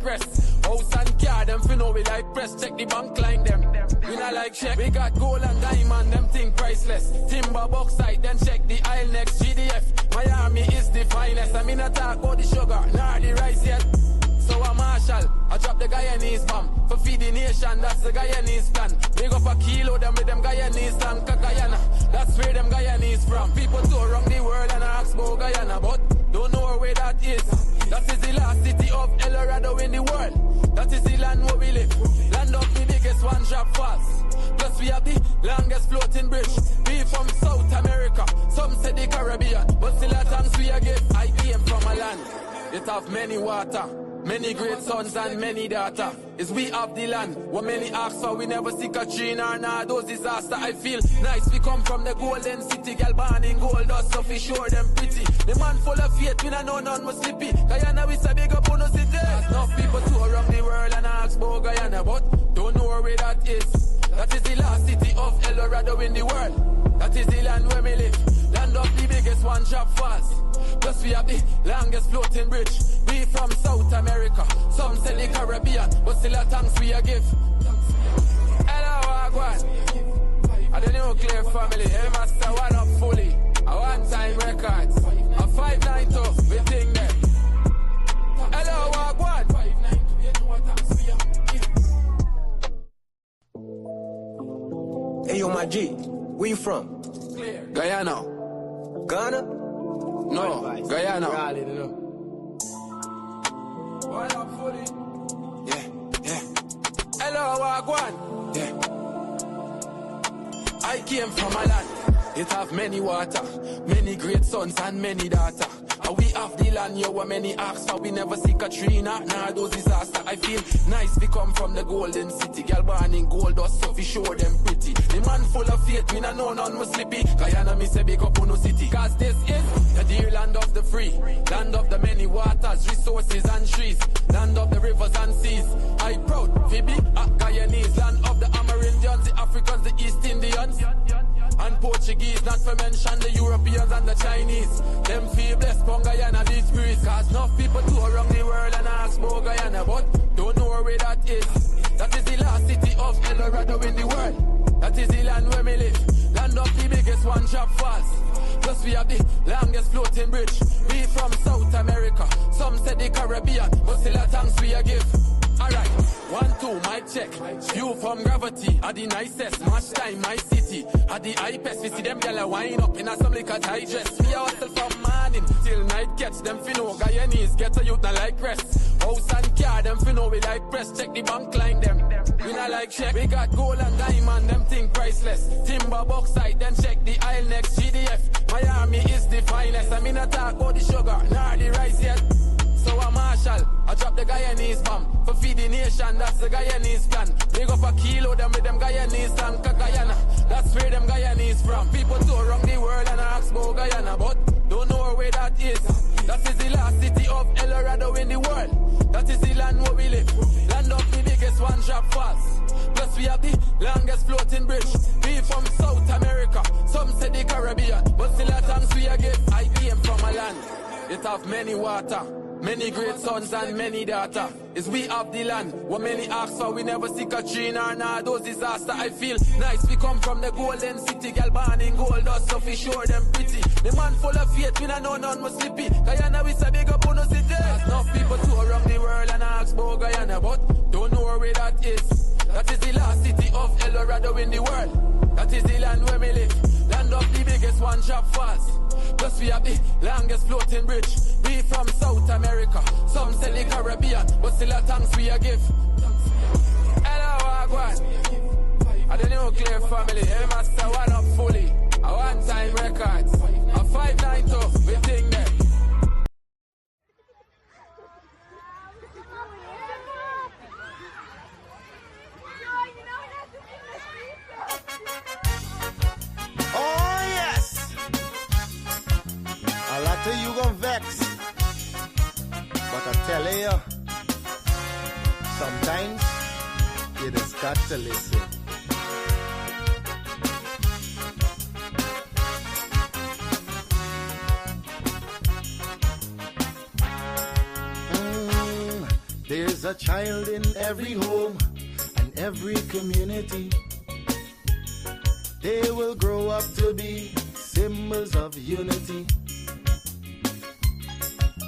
like rest. House and car, them fi know we like press. Check the bank line, them. We not like check. We got gold and diamond, them thing priceless. Timber bauxite, then check the aisle next. GDF, Miami is the finest. I mean I talk about the sugar, nor the rice yet. So I'm Marshall, I drop the Guyanese bomb. For feed the nation, that's the Guyanese plan. Big up a kilo, them with them Guyanese slang. Guyana, that's where them Guyanese from. People tour around the world and ask about Guyana, but don't know where that is. That is the last city of El Dorado in the world. That is the land where we live. Land of the biggest one drop fast. Plus we have the longest floating bridge. We from South America, some say the Caribbean, but still a thanks we a give. I came from a land, it have many water, many great sons and many daughter. Is we have the land, what many ask for, we never see Katrina or those disaster. I feel nice, we come from the golden city, girl born in gold dust, so we sure them pretty. The man full of faith, we not know none was sleepy. Guyana, we say big up on the city. Enough people tour around the world and ask about Guyana, but don't know where that is. That is the last city of El Dorado in the world. That is the land where we live. Land of the biggest one drop fast. Plus we have the longest floating bridge. We from South America, some say the Caribbean, but still a thanks we a give. Hello, Wagwan. And the nuclear family, hey master, one up fully. A one-time records, a 592, we think that. Hello, Wagwan. Hey yo, my G, where you from? Guyana. Ghana? No, Guyana. Yeah. Hello, Wagwan. Yeah. I came from a land, it have many water, many great sons and many daughter. And we have the land, yo, where many ask for, we never see Katrina, nah, those disaster. I feel nice, we come from the golden city, girl born in gold dust, so we show them pretty. The man full of faith, me nah know none was slippy. Guyana, me say big up on no city, cause this is the dear land of the free, land of the many waters, resources and trees, land of the rivers and seas. I proud, Phoebe, Guyanese, land of the Amerindians, the Africans, the East Indians, and Portuguese, not to mention the Europeans and the Chinese. Them feel blessed from Guyana, this breeze. Cause enough people tour around the world and ask about Guyana, but don't know where that is. That is the last city of El Dorado in the world. That is the land where we live. Land of the biggest one drop fast. Plus we have the longest floating bridge. We from South America, some say the Caribbean, but still a thanks we a give. Alright, 1, 2, mic check. View from gravity, are the nicest. Match time, my city, are the hypest. We see them gyal wind up in a some liquor digest. We are hustle from morning till night catch. Them finno Guyanese, get a youth not like rest. House and car, them finno we like press. Check the bank line, them. We not like check. We got gold and diamond, them thing priceless. Timber bauxite, then check the aisle next. GDF, Miami is the finest. I mean I talk about the sugar, nor the rice yet. So I'm Marshall, I drop the Guyanese bomb. For feed the nation, that's the Guyanese plan. Big up a kilo, them with them Guyanese slang. Guyana, that's where them Guyanese from. People tour around the world and ask about Guyana, but don't know where that is. That is the last city of El Dorado in the world. That is the land where we live. Land of the biggest one drop fast. Plus we have the longest floating bridge. We from South America, some say the Caribbean, but still a thanks we a give. I came from a land, it have many water, many great sons and many daughter. Is we have the land, what many ask for, we never see Katrina or those disaster. I feel nice, we come from the golden city, girl born in gold dust, so we sure them pretty. The man full of faith, we not know none was slippy. Guyana, we say big up on the city. Enough people tour around the world and ask about Guyana, but don't know where that is. That is the last city of El Dorado in the world. That is the land where we live. Land of the biggest one drop fast. Plus we have the longest floating bridge. We from South America, some say the Caribbean, but still a thanks we a give. Hello, Wagwan. And the nuclear family, hey master, one up fully. A one-time records, a 592, we think that. Oh yes! A lot of you gon' vex, but I tell you, sometimes you just got to listen. There's a child in every home and every community. They will grow up to be symbols of unity.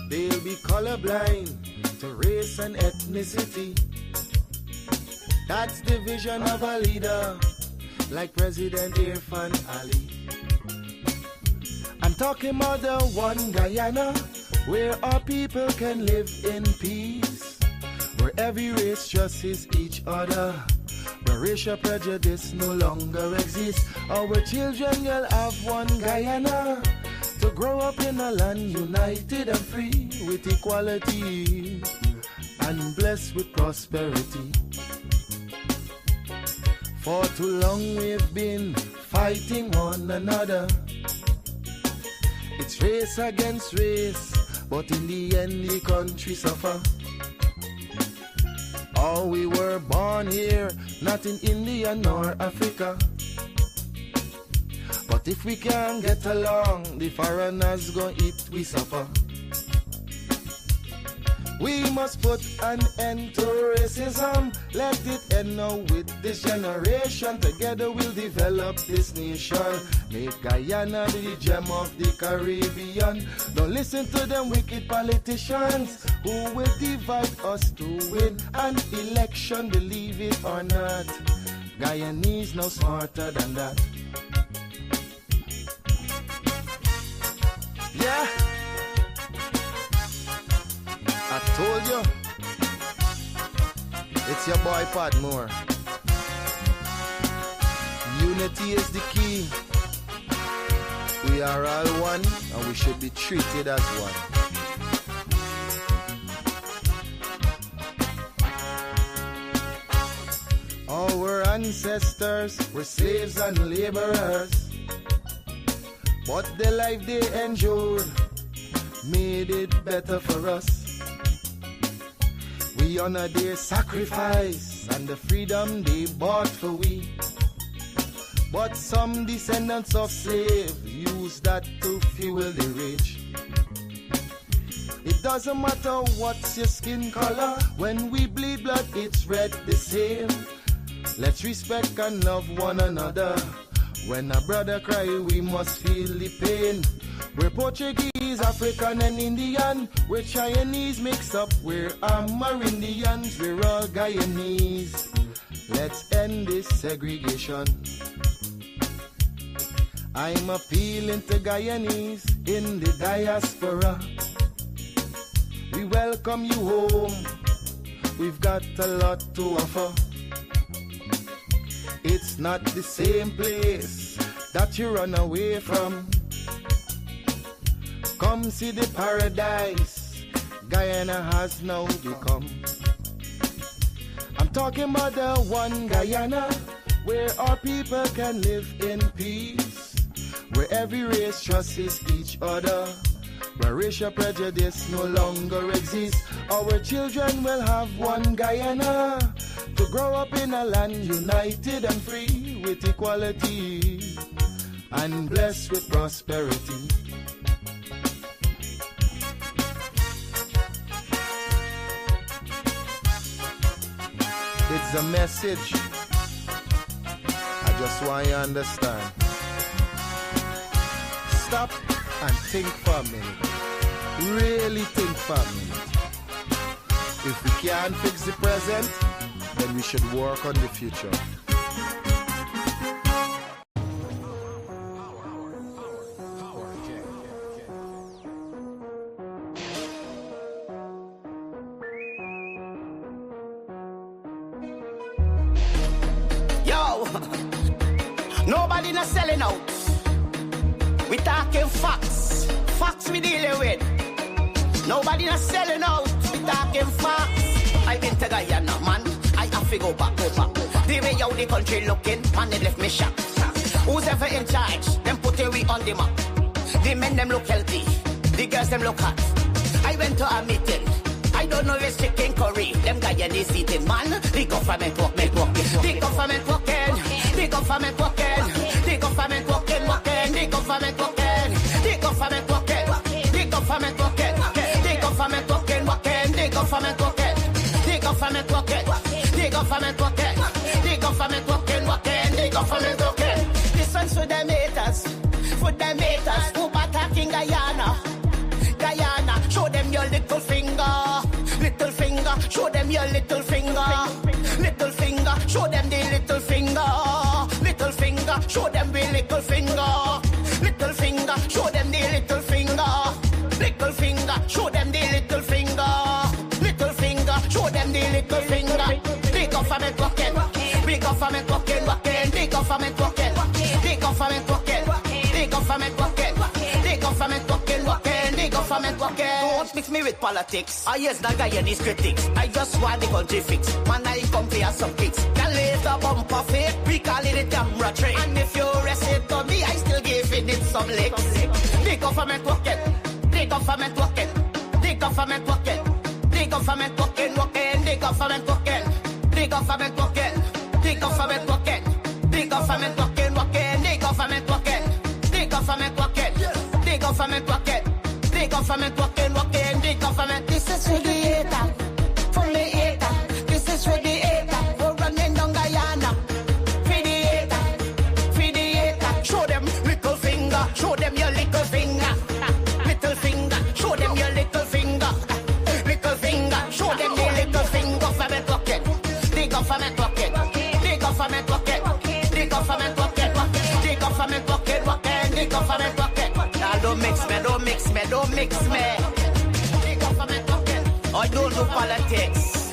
They'll be colorblind to race and ethnicity. That's the vision of a leader like President Irfan Ali. I'm talking about the one Guyana where our people can live in peace, where every race trusts each other, where racial prejudice no longer exists. Our children will have one Guyana to grow up in a land united and free with equality and blessed with prosperity. For too long we've been fighting one another. It's race against race, but in the end the country suffer. Oh, we were born here, not in India nor Africa. But if we can't get along, the foreigners gon' eat we suffer. We must put an end to racism. Let it end now with this generation. Together we'll develop this nation. Make Guyana the gem of the Caribbean. Don't listen to them wicked politicians who will divide us to win an election. Believe it or not, Guyanese no smarter than that. Yeah, I told you, it's your boy Padmore. Unity is the key. We are all one and we should be treated as one. Our ancestors were slaves and laborers, but the life they endured made it better for us. We honor their sacrifice and the freedom they bought for we. But some descendants of slaves use that to fuel the rich. It doesn't matter what's your skin color, when we bleed blood it's red the same. Let's respect and love one another. When a brother cry we must feel the pain. We're Portuguese, African and Indian. We're Chinese mix up, we're Amerindians. We're all Guyanese. Let's end this segregation. I'm appealing to Guyanese in the diaspora. We welcome you home. We've got a lot to offer. It's not the same place that you run away from. Come see the paradise Guyana has now become. I'm talking about the one Guyana where our people can live in peace, where every race trusts each other, where racial prejudice no longer exists. Our children will have one Guyana to grow up in a land united and free with equality and blessed with prosperity. It's a message I just want you to understand. Stop and think for a minute. Really think for a minute. If we can't fix the present, then we should work on the future. Yo, nobody not selling out. We talking facts. Facts we dealing with. Nobody not selling out. We talking facts. I been to Guyana, man. I have to go back. The way how the country looking, man, they left me shocked. Who's ever in charge? Them putting we on the map. The men them look healthy. The girls them look hot. I went to a meeting. I don't know if chicken curry. Them Guyanese eating, man. The government working. The government working. The government working. The government working. The government working. The government working. The government working. The government working. The government working. The government working, the government working, the government working, the government working. This one's for them haters, who attacking Guyana. Guyana, show them your little finger, show them your little finger, show them the little finger, show them the little finger, show them the little finger, show them the little finger, show them the little finger. The government working, the government working, the government working, the government working, the government working, the government working, the government working. Don't mix me with politics. I use the Guyanese critics. I just want the country fix. Man, I come here some kicks. Can leave the bumper fake. We call it a camera trick. And if you rest it on me, I still giving it some licks. The government working, the government working, the government working, the government working, the government working, the government working, the government working, the government working, the government working, the government working, the government working, the government working, the government. This is for the hater, for the hater. This is for the hater. We're running down Guyana. For the hater. Show them little finger. Show them your little finger. Little finger. Show them your little finger. Little finger. Show them the little finger. Government working. The government working. The government working. The government working. The government working. The government working. Now don't mix me. Don't mix me. Don't mix me. The government working. I don't do politics.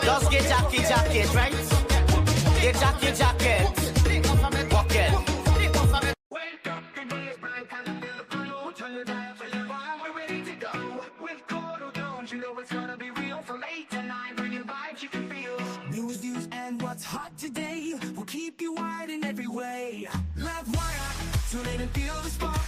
Just get jacket, right? Get jacket. Walking. Wake up, the day is bright, and I feel the blue. Turn your dial for your vibe, we're ready to go. With Courdel Jones, you know it's gonna be real. From 8 to 9, bring your vibes you can feel. News, views, and what's hot today will keep you wired in every way. Livewire, tune in and feel the spark.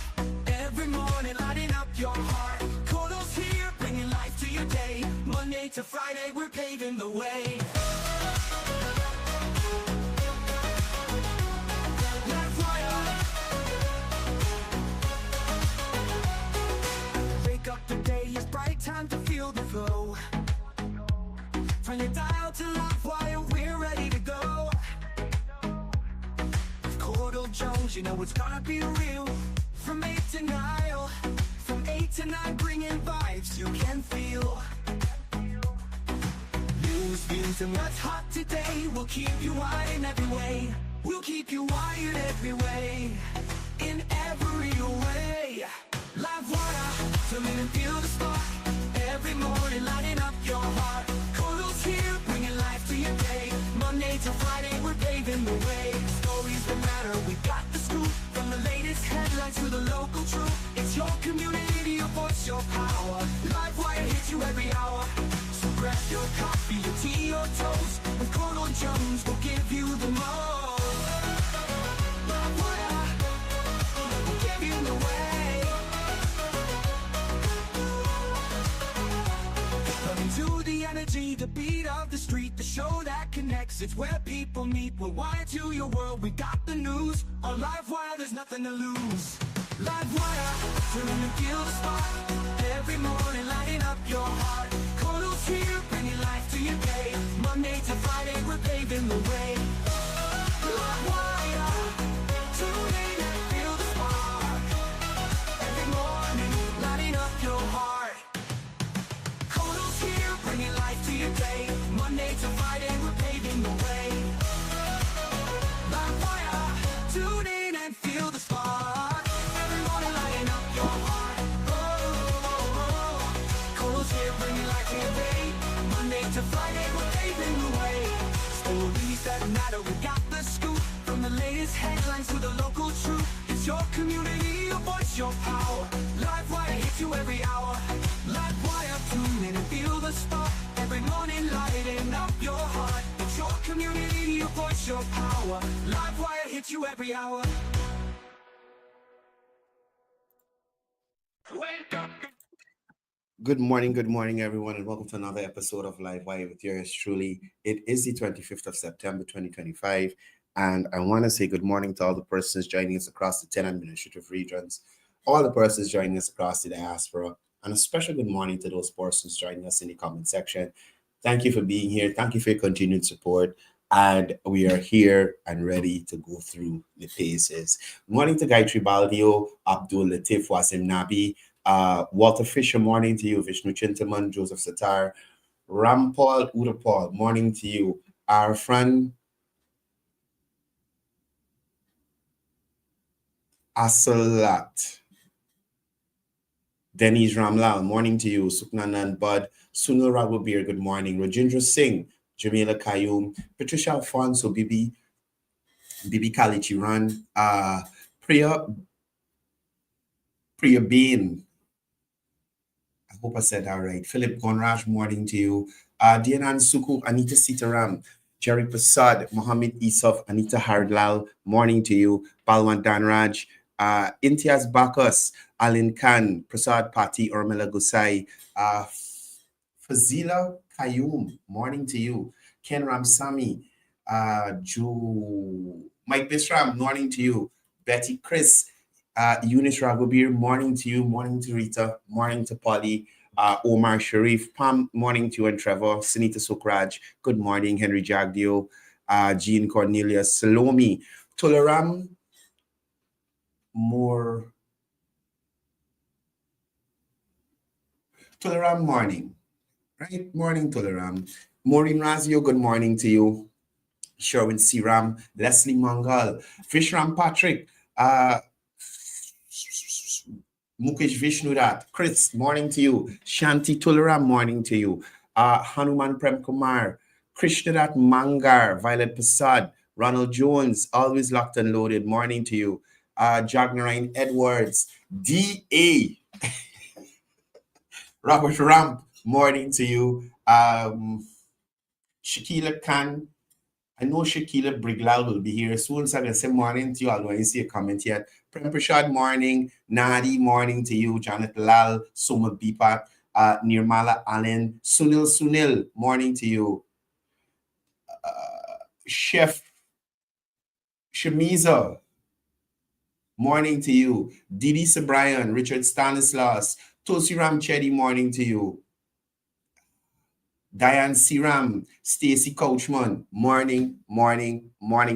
Every morning, lighting up your heart. Courdel's here, bringing life to your day. Monday to Friday, we're paving the way. Livewire. Wake up, the day is bright, time to feel the flow. From your dial to Livewire, we're ready to go. With Courdel Jones, you know it's gonna be real. From 8 to 9, from 8 to 9, bringing vibes you can feel. News, views, and what's hot today will keep you wired in every way. We'll keep you wired every way, in every way. Livewire, tune in and feel the spark. Every morning, lighting up your heart. Courdel's here, bringing life to your day. Monday to Friday, we're paving the way. Stories that matter, we got the scoop. From the latest headlines to the local truth. It's your community, your voice, your power. Livewire hits you every hour. So grab your coffee, your tea, or toast. With Courdel Jones, we'll give you the most. Livewire, we'll give you the way. Coming to the energy, the beat of the street, the show that connects. It's where people meet. We're wired to your world. We got the news on Livewire. There's nothing to lose. Livewire, tune in and feel the spark. Every morning, lighting up your heart. Courdel's here, bringing life to your day. Monday to Friday, we're paving the way. Livewire, tune in and feel the spark. Every morning, lighting up your heart. Courdel's here, bringing life to your day. Monday to Friday, we're paving the way. Livewire, tune in and feel the spark. Every morning, lighting up your heart. Courdel's here, bringing life to your day. Monday to Friday, we're paving the way. Stories that matter, we got the scoop. From the latest headlines to the local truth. It's your community, your voice, your power. Livewire hits you every hour. Livewire, tune in and feel the spark. Every morning, lighting up your heart. It's your community, your voice, your power. Livewire hits you every hour. Wake up. Good morning, everyone, and welcome to another episode of Livewire with yours truly. It is the 25th of September, 2025, and I want to say good morning to all the persons joining us across the 10 administrative regions, all the persons joining us across the diaspora, and a special good morning to those persons joining us in the comment section. Thank you for being here. Thank you for your continued support. And we are here and ready to go through the paces. Morning to Gayatri Baldio, Abdul Latif Wasim Nabi, Walter Fisher, morning to you, Vishnu Chintaman, Joseph Satar, Rampal Udapal, morning to you. Our friend Asalat, Denise Ramlal, morning to you. Suknanan Bud, Sunil Raghubir, good morning. Rajendra Singh, Jamila Kayum, Patricia Alfonso, Bibi Kalichiran, Priya Bain, I hope I said that right. Philip Gonraj, morning to you. Dianan Suku, Anita Sitaram, Jerry Prasad, Mohammed Isaf, Anita Hardlal, morning to you. Balwan Danraj, Imtiaz Bakas, Alin Khan, Prasad Pati, Urmila Gusai, Fazila Kayum, morning to you. Ken Ramsami, Mike Bisram, morning to you. Betty Chris, Eunice Ragobir, morning to you, morning to Rita, morning to Polly, Omar Sharif, Pam, morning to you, and Trevor, Sunita Sukraj, good morning, Henry Jagdio, Jean Cornelius, Salome, Tularam, Tularam, morning, right? Morning, Tularam. Maureen Razio, good morning to you. Sherwin Siram, Leslie Mangal, Fishram Patrick, Mukesh Vishnudat, Chris, morning to you. Shanti Tularam, morning to you. Hanuman Prem Kumar, Krishnadat Mangar, Violet Prasad, Ronald Jones, always locked and loaded, morning to you. Jagnarine Edwards, D.A. Robert Ramp, morning to you. Shakila Khan, I know Shakila Briglal will be here soon, so I'm going to say morning to you, although I didn't see a comment yet. Prem Prashad, morning. Nadi, morning to you. Janet Lal, Soma Bipat, Nirmala Allen, Sunil, morning to you. Chef Shamiza, morning to you. Didi Sabrian, Richard Stanislas, Tosiram Chetty, morning to you. Diane Siram, Stacy Coachman, morning,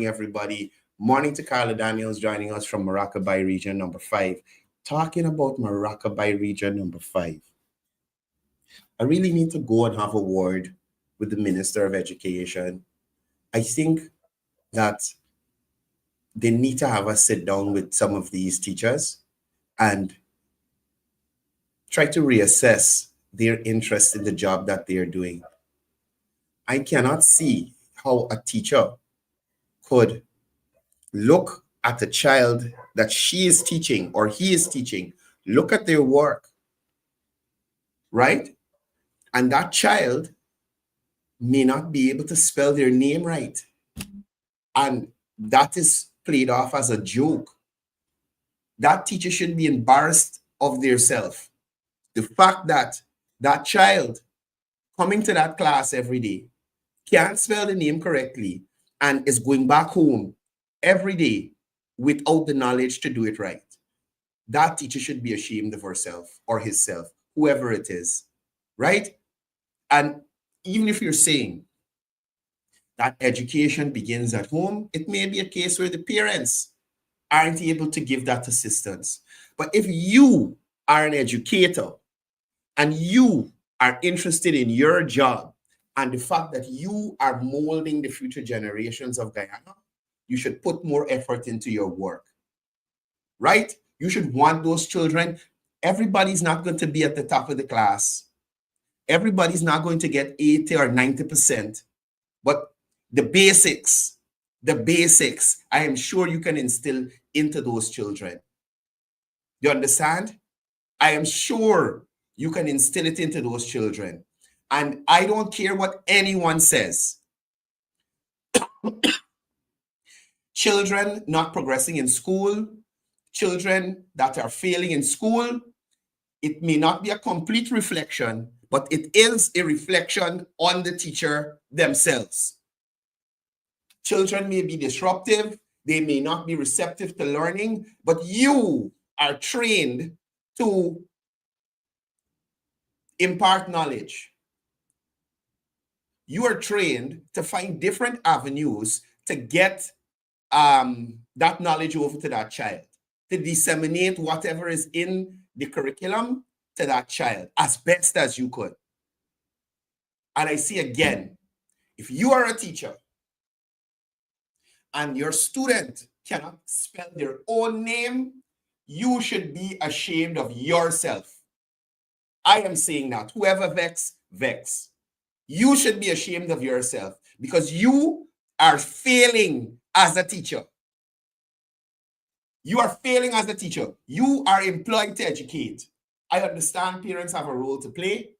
everybody. Morning to Carla Daniels joining us from Maracaibo region number 5. Talking about Maracaibo region number 5. I really need to go and have a word with the Minister of Education. I think that they need to have us sit down with some of these teachers and try to reassess their interest in the job that they are doing. I cannot see how a teacher could look at a child that she is teaching or he is teaching, look at their work, right? And that child may not be able to spell their name right. And that is played off as a joke. That teacher should be embarrassed of their self. The fact that that child coming to that class every day can't spell the name correctly and is going back home every day without the knowledge to do it right. That teacher should be ashamed of herself or himself, whoever it is, right? And even if you're saying that education begins at home, it may be a case where the parents aren't able to give that assistance. But if you are an educator and you are interested in your job and the fact that you are molding the future generations of Guyana, you should put more effort into your work, right? You should want those children. Everybody's not going to be at the top of the class. Everybody's not going to get 80 or 90%, but the basics, I am sure you can instill into those children. You understand? I am sure you can instill it into those children. And I don't care what anyone says. Children not progressing in school, children that are failing in school, it may not be a complete reflection, but it is a reflection on the teacher themselves. Children may be disruptive, they may not be receptive to learning, but you are trained to impart knowledge. you are trained to find different avenues to get that knowledge over to that child, to disseminate whatever is in the curriculum to that child as best as you could. And I see again, if you are a teacher and your student cannot spell their own name, you should be ashamed of yourself. I am saying that. Whoever vex, vex. You should be ashamed of yourself because you are failing as a teacher. You are failing as a teacher. You are employed to educate. I understand parents have a role to play,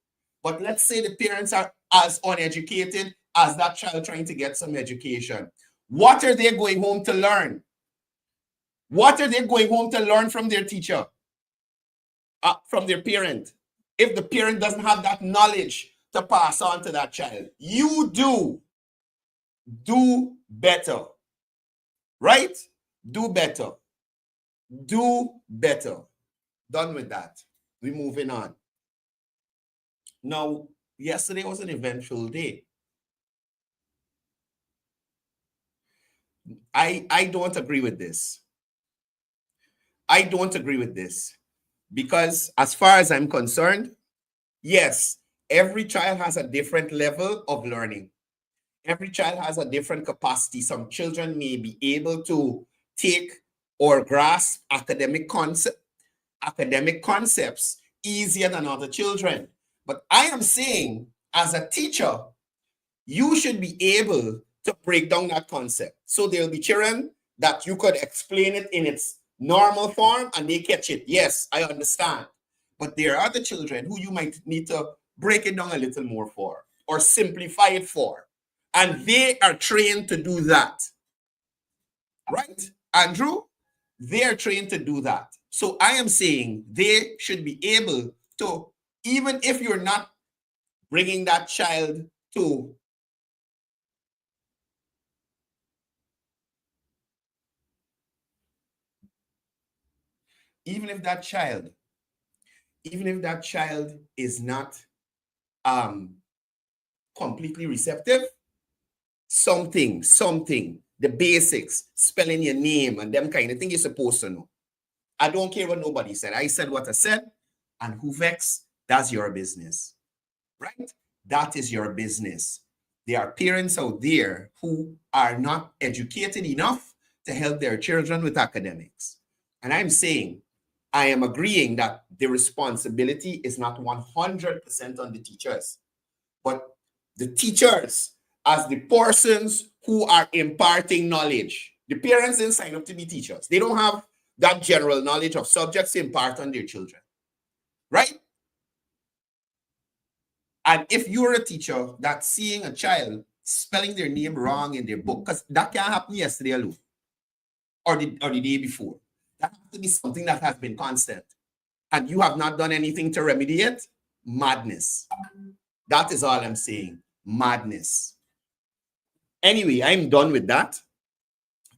but let's say the parents are as uneducated as that child trying to get some education. What are they going home to learn? What are they going home to learn from their teacher? From their parent? If the parent doesn't have that knowledge to pass on to that child, you do better. Right? Do better. Do better. Done with that. We're moving on. Now, yesterday was an eventful day. I don't agree with this. I don't agree with this because as far as I'm concerned, yes, every child has a different level of learning. Every child has a different capacity. Some children may be able to take or grasp academic concepts easier than other children. But I am saying, as a teacher, you should be able to break down that concept. So there will be children that you could explain it in its normal form and they catch it. Yes, I understand. But there are other children who you might need to break it down a little more for or simplify it for. And they are trained to do that. Right, Andrew? They are trained to do that. So I am saying they should be able to, even if you're not bringing that child to even if that child is not completely receptive, something, the basics, spelling your name and them kind of thing you're supposed to know. I don't care what nobody said. I said what I said, and who vex, that's your business, right? That is your business. There are parents out there who are not educated enough to help their children with academics. And I'm saying, I am agreeing that the responsibility is not 100% on the teachers, but the teachers as the persons who are imparting knowledge. The parents didn't sign up to be teachers. They don't have that general knowledge of subjects to impart on their children, right? And if you're a teacher that's seeing a child spelling their name wrong in their book, because that can't happen yesterday alone, or the day before. That has to be something that has been constant. And you have not done anything to remedy it. Madness. That is all I'm saying. Madness. Anyway, I'm done with that.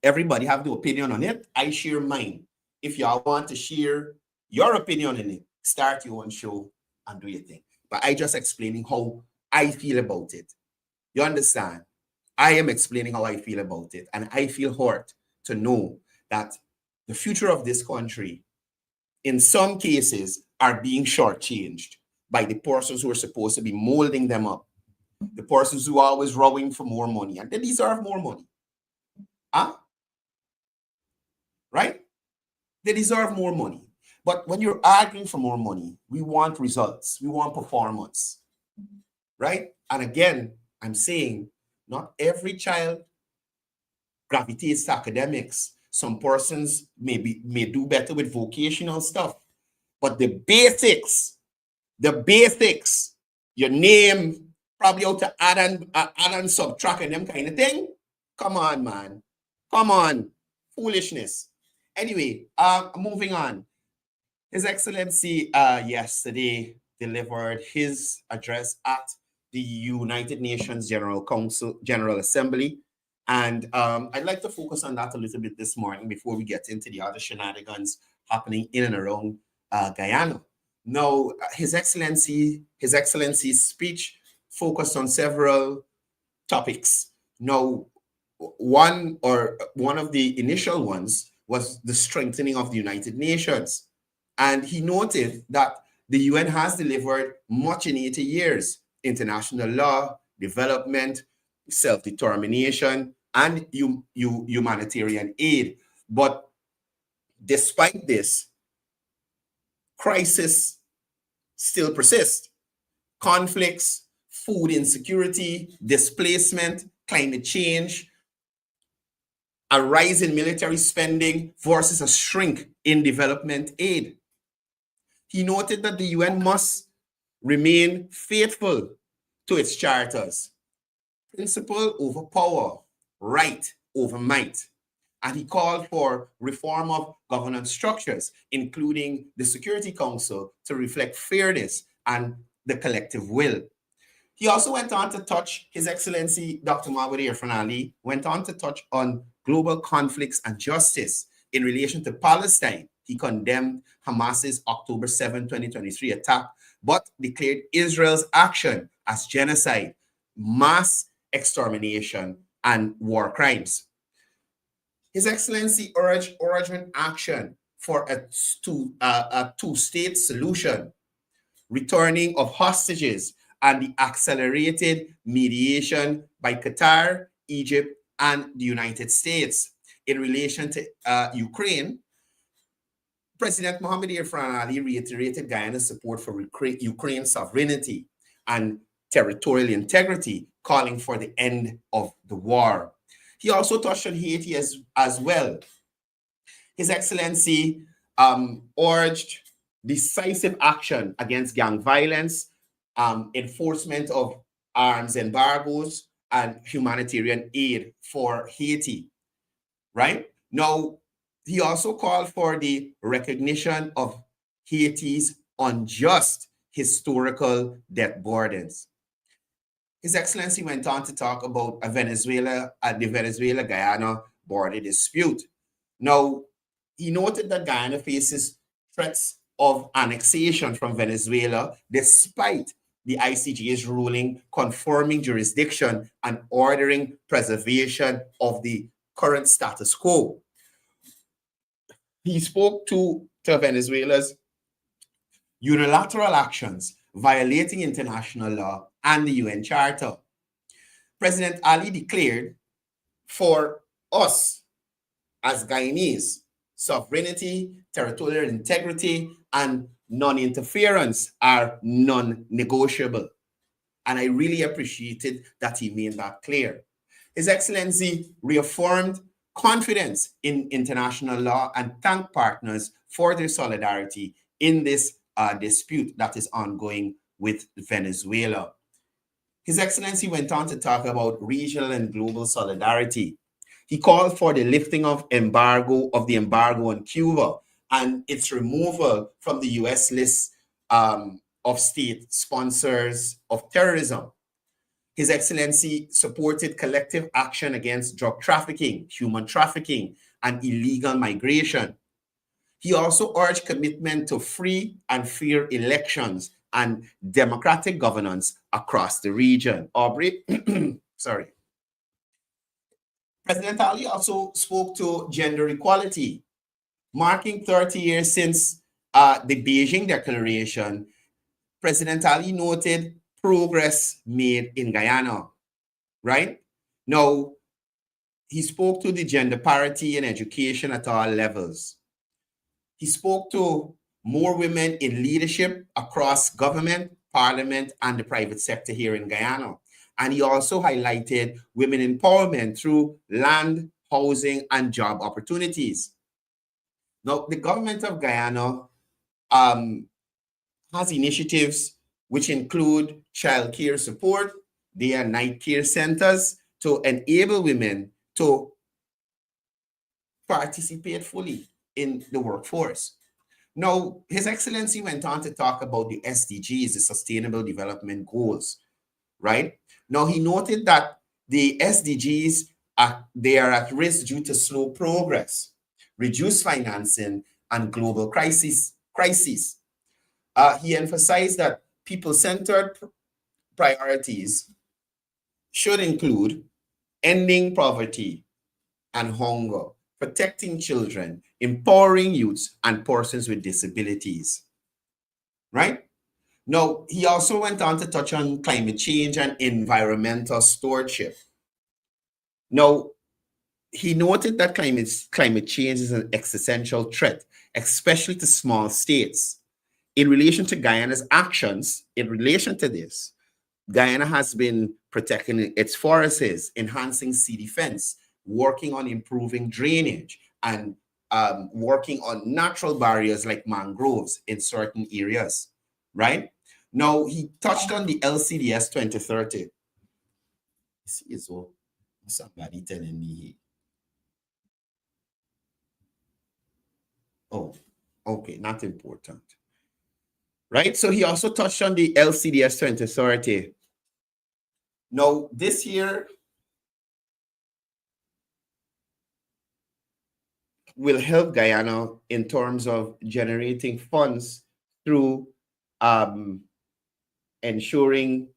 Everybody have the opinion on it. I share mine. If y'all want to share your opinion on it, start your own show and do your thing. But I just explaining how I feel about it. You understand? I am explaining how I feel about it. And I feel hurt to know that the future of this country, in some cases, are being shortchanged by the persons who are supposed to be molding them up. The persons who are always rowing for more money. And they deserve more money. Huh? Right? They deserve more money. But when you're arguing for more money, we want results. We want performance. Right? And again, I'm saying not every child gravitates to academics. Some persons may do better with vocational stuff. But the basics, your name, probably how to add and subtract and them kind of thing. Come on, man. Come on. Foolishness. Anyway, moving on. His Excellency yesterday delivered his address at the United Nations General Assembly. And I'd like to focus on that a little bit this morning before we get into the other shenanigans happening in and around Guyana. Now, His Excellency's speech focused on several topics. Now, one of the initial ones was the strengthening of the United Nations. And he noted that the UN has delivered much in 80 years: international law, development, self-determination, and humanitarian aid. But despite this, crisis still persist. Conflicts, food insecurity, displacement, climate change, a rise in military spending versus a shrink in development aid. He noted that the UN must remain faithful to its charters: principle over power, right over might. And he called for reform of governance structures, including the Security Council, to reflect fairness and the collective will. He also went on to touch, His Excellency Dr. Mahmoud Irfan Ali went on to touch on global conflicts and justice. In relation to Palestine, he condemned Hamas's October 7, 2023 attack, but declared Israel's action as genocide, mass extermination, and war crimes. His Excellency urged urgent action for a two-state solution, returning of hostages, and the accelerated mediation by Qatar, Egypt, and the United States. In relation to Ukraine, President Mohamed Irfan Ali reiterated Guyana's support for Ukraine's sovereignty and territorial integrity, calling for the end of the war. He also touched on Haiti as well. His Excellency urged decisive action against gang violence, enforcement of arms embargoes, and humanitarian aid for Haiti, right? Now, he also called for the recognition of Haiti's unjust historical debt burdens. His Excellency went on to talk about the Venezuela-Guyana border dispute. Now, he noted that Guyana faces threats of annexation from Venezuela, despite the ICJ's ruling confirming jurisdiction and ordering preservation of the current status quo. He spoke to Venezuela's unilateral actions violating international law and the UN Charter. President Ali declared, for us as Guyanese, sovereignty, territorial integrity, and non-interference are non-negotiable. And I really appreciated that he made that clear. His Excellency reaffirmed confidence in international law and thanked partners for their solidarity in this dispute that is ongoing with Venezuela. His Excellency went on to talk about regional and global solidarity. He called for the lifting of the embargo on Cuba and its removal from the US list of state sponsors of terrorism. His Excellency supported collective action against drug trafficking, human trafficking, and illegal migration. He also urged commitment to free and fair elections and democratic governance across the region. Aubrey, sorry. President Ali also spoke to gender equality. Marking 30 years since the Beijing Declaration, President Ali noted progress made in Guyana, right? Now, he spoke to the gender parity in education at all levels. He spoke to more women in leadership across government, parliament, and the private sector here in Guyana. And he also highlighted women empowerment through land, housing, and job opportunities. Now, the government of Guyana has initiatives which include child care support, day and night care centers to enable women to participate fully in the workforce. Now, His Excellency went on to talk about the SDGs, the Sustainable Development Goals, right? Now, he noted that the SDGs they are at risk due to slow progress, reduced financing, and global crises. He emphasized that people-centered priorities should include ending poverty and hunger, protecting children, empowering youths, and persons with disabilities. Right? Now, he also went on to touch on climate change and environmental stewardship. Now, he noted that climate change is an existential threat, especially to small states. In relation to Guyana's actions, in relation to this, Guyana has been protecting its forests, enhancing sea defense, working on improving drainage, and working on natural barriers like mangroves in certain areas, right? Now, he touched on the LCDS 2030. See, so somebody telling me. Oh, okay, not important. Right? So he also touched on the LCDS 2030. Now, this year will help Guyana in terms of generating funds through ensuring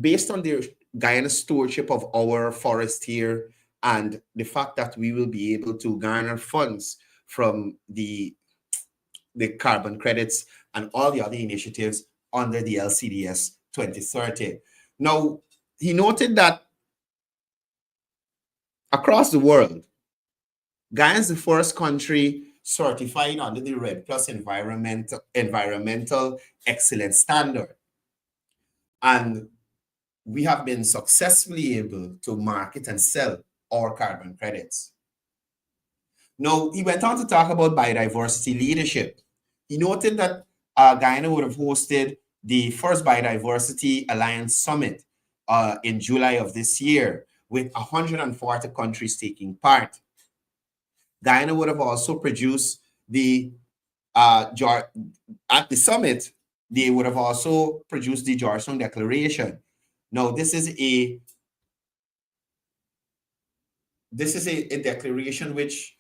based on the Guyana stewardship of our forest here and the fact that we will be able to garner funds from the carbon credits and all the other initiatives under the LCDS 2030. Now, he noted that across the world, Guyana is the first country certified under the REDD+ environmental excellence standard. And we have been successfully able to market and sell our carbon credits. Now, he went on to talk about biodiversity leadership. He noted that Guyana would have hosted the first Biodiversity Alliance Summit in July of this year, with 140 countries taking part. Guyana would have also produced at the summit, they would have also produced the Georgetown Declaration. Now, this is a declaration which,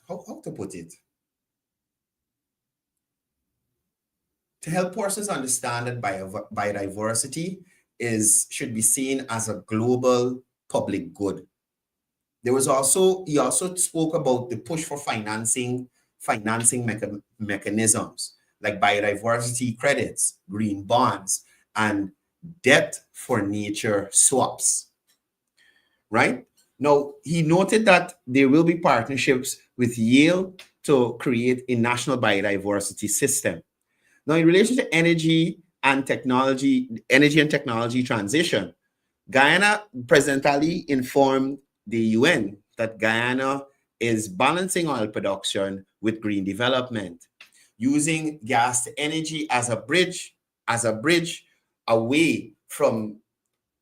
how to put it? To help persons understand that biodiversity should be seen as a global public good. He also spoke about the push for financing mechanisms like biodiversity credits, green bonds, and debt for nature swaps. Right? Now, he noted that there will be partnerships with Yale to create a national biodiversity system. Now, in relation to energy and technology transition, President Ali informed the UN that Guyana is balancing oil production with green development, using gas to energy as a bridge away from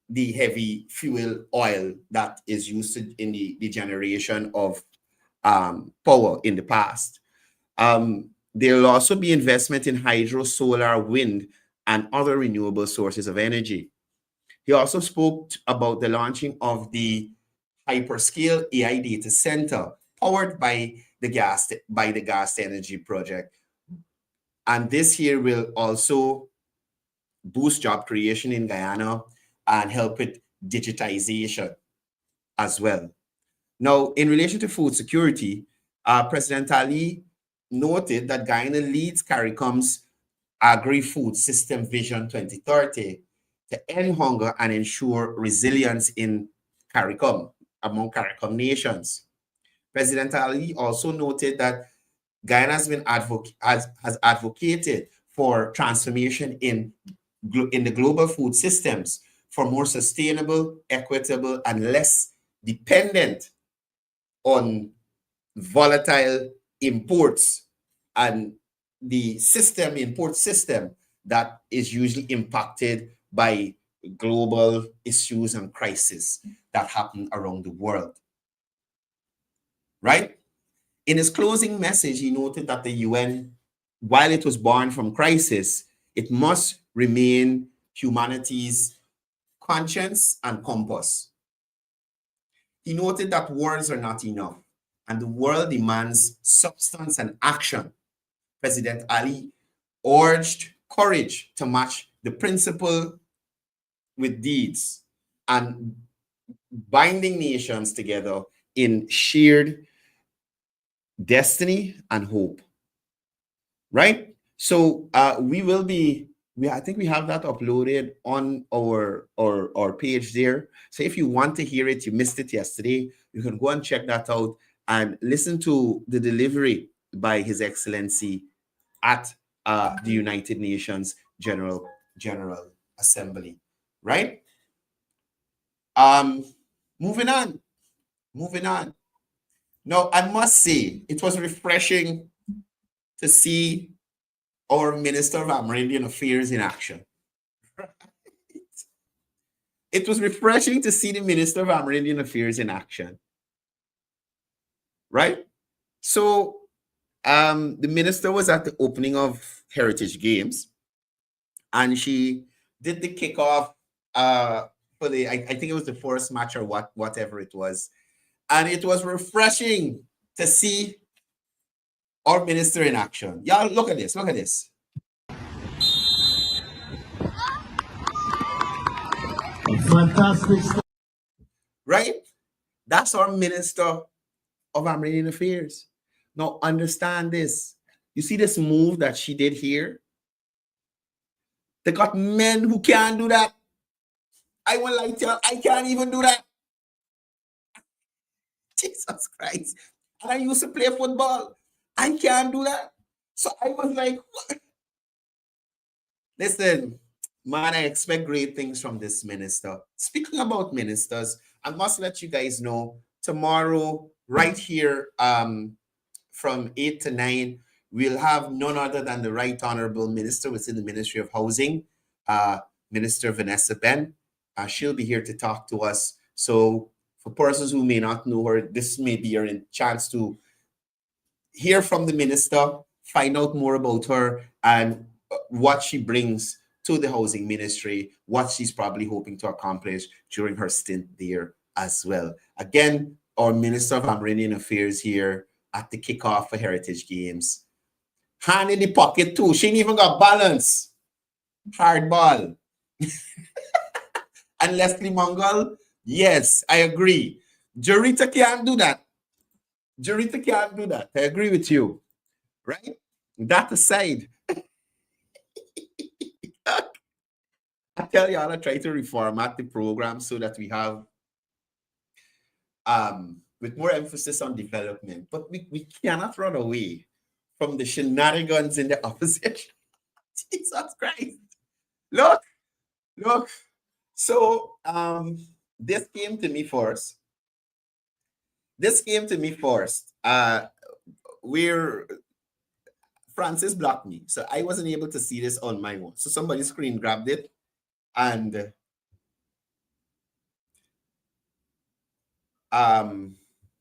the heavy fuel oil that is used in the generation of power in the past. There will also be investment in hydro, solar, wind, and other renewable sources of energy. He also spoke about the launching of the hyperscale AI data center powered by the gas energy project. And this here will also boost job creation in Guyana and help with digitization as well. Now, in relation to food security, President Ali noted that Guyana leads CARICOM's Agri-Food System Vision 2030 to end hunger and ensure resilience in CARICOM, among CARICOM nations. President Ali also noted that Guyana has advocated for transformation in the global food systems for more sustainable, equitable, and less dependent on volatile imports and the import system that is usually impacted by global issues and crises that happen around the world. Right? In his closing message, he noted that the UN, while it was born from crisis, it must remain humanity's conscience and compass. He noted that words are not enough, and the world demands substance and action. President Ali urged courage to match the principle with deeds and binding nations together in shared destiny and hope. Right? So we will be, I think we have that uploaded on our page there. So if you want to hear it, you missed it yesterday, you can go and check that out and listen to the delivery by His Excellency at the United Nations General Assembly. Right? Moving on. Now, I must say, it was refreshing to see our Minister of Amerindian Affairs in action. It was refreshing to see the Minister of Amerindian Affairs in action. Right? So, the minister was at the opening of Heritage Games, and she did the kickoff for the, I think it was the first match or whatever it was. And it was refreshing to see our minister in action. Y'all, look at this. Fantastic. Right? That's our Minister of Amerindian Affairs. Now, understand this. You see this move that she did here? They got men who can't do that. I won't lie to you, I can't even do that. Jesus Christ. And I used to play football. I can't do that. So I was like, what? Listen, man, I expect great things from this minister. Speaking about ministers, I must let you guys know, tomorrow, right here, from 8 to 9, we'll have none other than the Right Honorable Minister within the Ministry of Housing, Minister Vanessa Ben. She'll be here to talk to us. So for persons who may not know her, this may be your chance to hear from the minister, find out more about her and what she brings to the housing ministry, what she's probably hoping to accomplish during her stint there as well. Again, our Minister of Amerindian Affairs here at the kickoff for Heritage Games. Hand in the pocket too. She ain't even got balance. Hard ball. And Leslie Mongol, yes, I agree. Jarita can't do that. I agree with you. Right? That aside, I tell y'all, I try to reformat the program so that we have with more emphasis on development. But we cannot run away from the shenanigans in the opposition. Jesus Christ. Look. So this came to me first. Where Francis blocked me. So I wasn't able to see this on my own. So somebody screen grabbed it and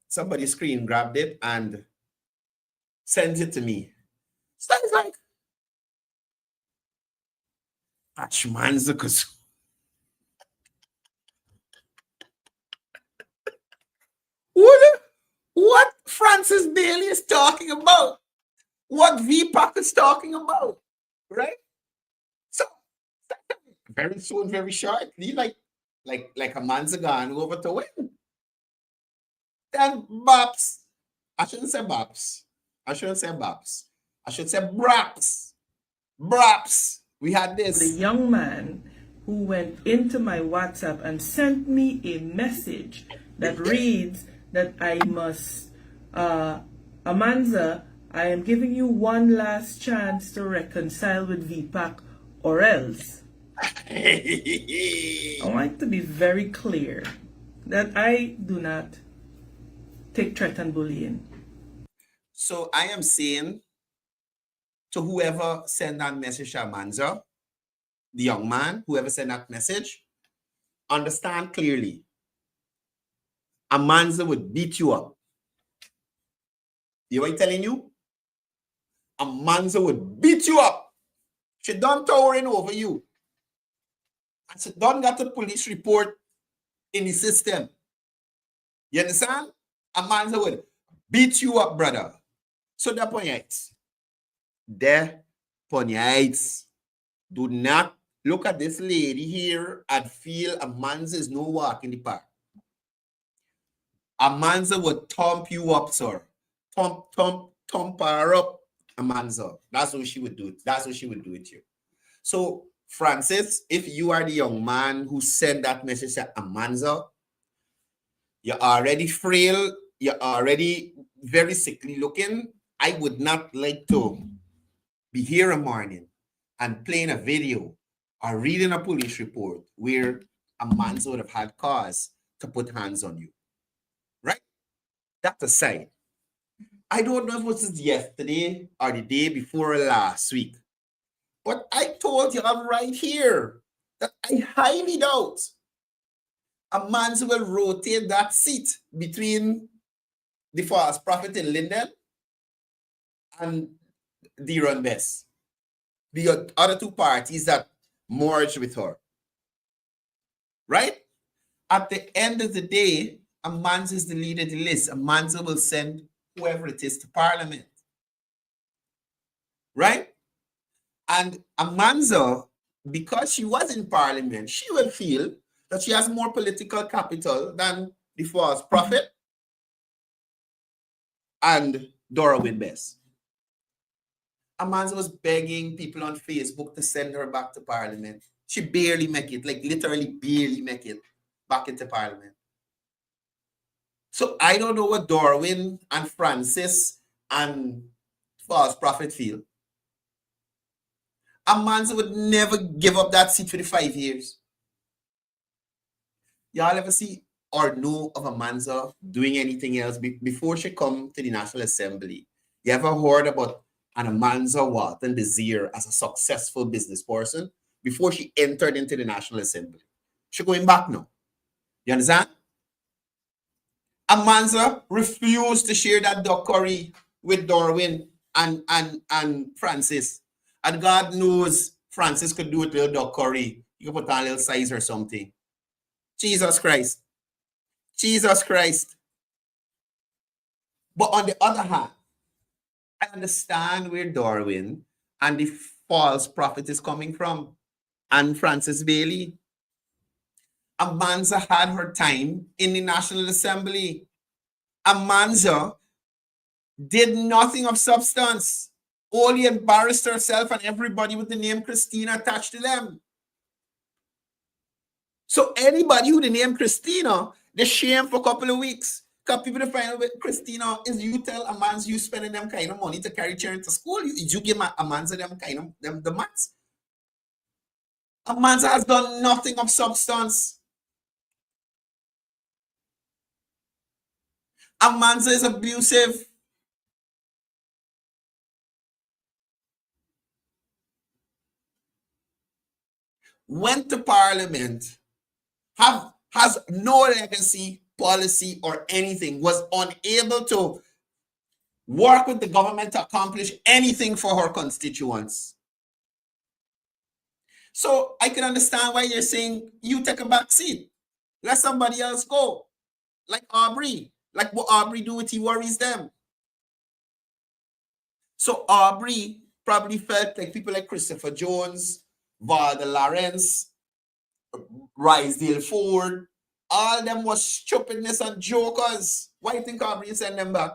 somebody screen grabbed it and sent it to me. So I was like, Achmanzukus. What Francis Bailey is talking about? What VPAC is talking about? Right? So very soon, very shortly, like a month ago, over to win. Then Bops. I shouldn't say Bops. I should say Braps. We had this. The young man who went into my WhatsApp and sent me a message that reads that I must, Amanza, I am giving you one last chance to reconcile with VPAC or else. I want to be very clear that I do not take threat and bullying. So I am saying to whoever sent that message to Amanza, the young man, whoever sent that message, understand clearly. Amanza would beat you up. You know what I'm telling you? Amanza would beat you up. She done towering over you. And she done got a police report in the system. You understand? Amanza would beat you up, brother. So the point is, Do not look at this lady here and feel Amanza is no walk in the park. Amanza would thump you up, sir. Thump her up, Amanza. That's what she would do. That's what she would do with you. So, Francis, if you are the young man who sent that message to Amanza, you're already frail, you're already very sickly looking. I would not like to be here a morning and playing a video or reading a police report where Amanza would have had cause to put hands on you. Right? That aside, I don't know if it was yesterday or the day before last week, but I told you I'm right here that I highly doubt Amanza will rotate that seat between the false prophet in Linden and Deron Bess, the other two parties that merged with her. Right? At the end of the day, Amanza is the leader of the list. Amanza will send whoever it is to Parliament. Right? And Amanza, because she was in Parliament, she will feel that she has more political capital than the false prophet and Dora Winbess. Amanza was begging people on Facebook to send her back to Parliament. She barely make it, like literally barely make it back into Parliament. So I don't know what Dorwin and Francis and false prophet feel. Amanza would never give up that seat for the 5 years. Y'all ever see or know of Amanza doing anything else before she come to the National Assembly? You ever heard about an Amanza Walton Desir as a successful business person before she entered into the National Assembly? She going back now. You understand? Amanza refused to share that duck curry with Dorwin and Francis. And God knows Francis could do a little duck curry. You can put on a little size or something. Jesus Christ. Jesus Christ. But on the other hand, I understand where Dorwin and the false prophet is coming from. And Francis Bailey. Amanza had her time in the National Assembly. Amanza did nothing of substance. Only embarrassed herself and everybody with the name Christina attached to them. So anybody who the name Christina, they shame for a couple of weeks. Because people to find out with Christina is you tell Amanza you spending them kind of money to carry children to school. You give Amanza them kind of them the maths. Amanza has done nothing of substance. Amanza is abusive. Went to Parliament, has no legacy, policy, or anything, was unable to work with the government to accomplish anything for her constituents. So I can understand why you're saying you take a back seat. Let somebody else go. Like Aubrey. Like what Aubrey do with he worries them. So Aubrey probably felt like people like Christopher Jones, Valda Lawrence, Rysdale Ford, all them was stupidness and jokers. Why do you think Aubrey sent them back?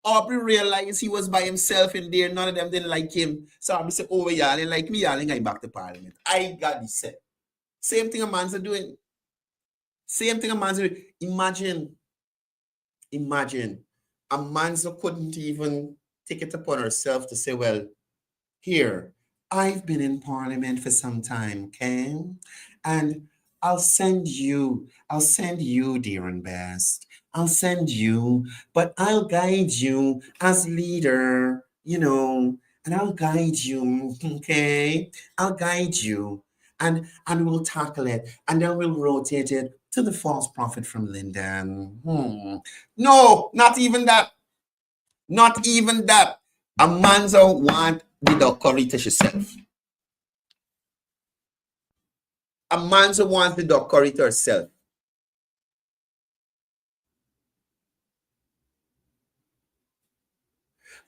Aubrey realized he was by himself in there. None of them didn't like him. So Aubrey said, oh, y'all ain't like me. Y'all ain't going back to Parliament. I got this set. Same thing Amanza doing. Same thing Amanza doing. Imagine. Amanza couldn't even take it upon herself to say, well, here, I've been in Parliament for some time, okay? And I'll send you, Deron Best. I'll send you, but I'll guide you as leader, and I'll guide you, okay? I'll guide you, and we'll tackle it, and then we'll rotate it to the false prophet from Linden. No, not even that. Not even that. Amanza want the documentary to herself. Amanza wants the documentary to herself.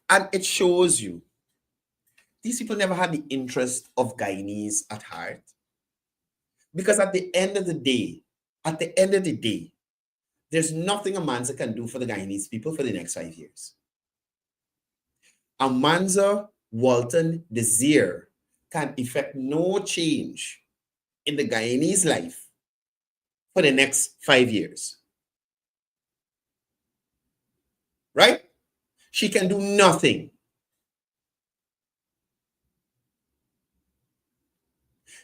And it shows you these people never had the interest of Guyanese at heart. Because at the end of the day, there's nothing Amanza can do for the Guyanese people for the next 5 years. Amanza, Walton, Desir can effect no change in the Guyanese life for the next 5 years. Right? She can do nothing.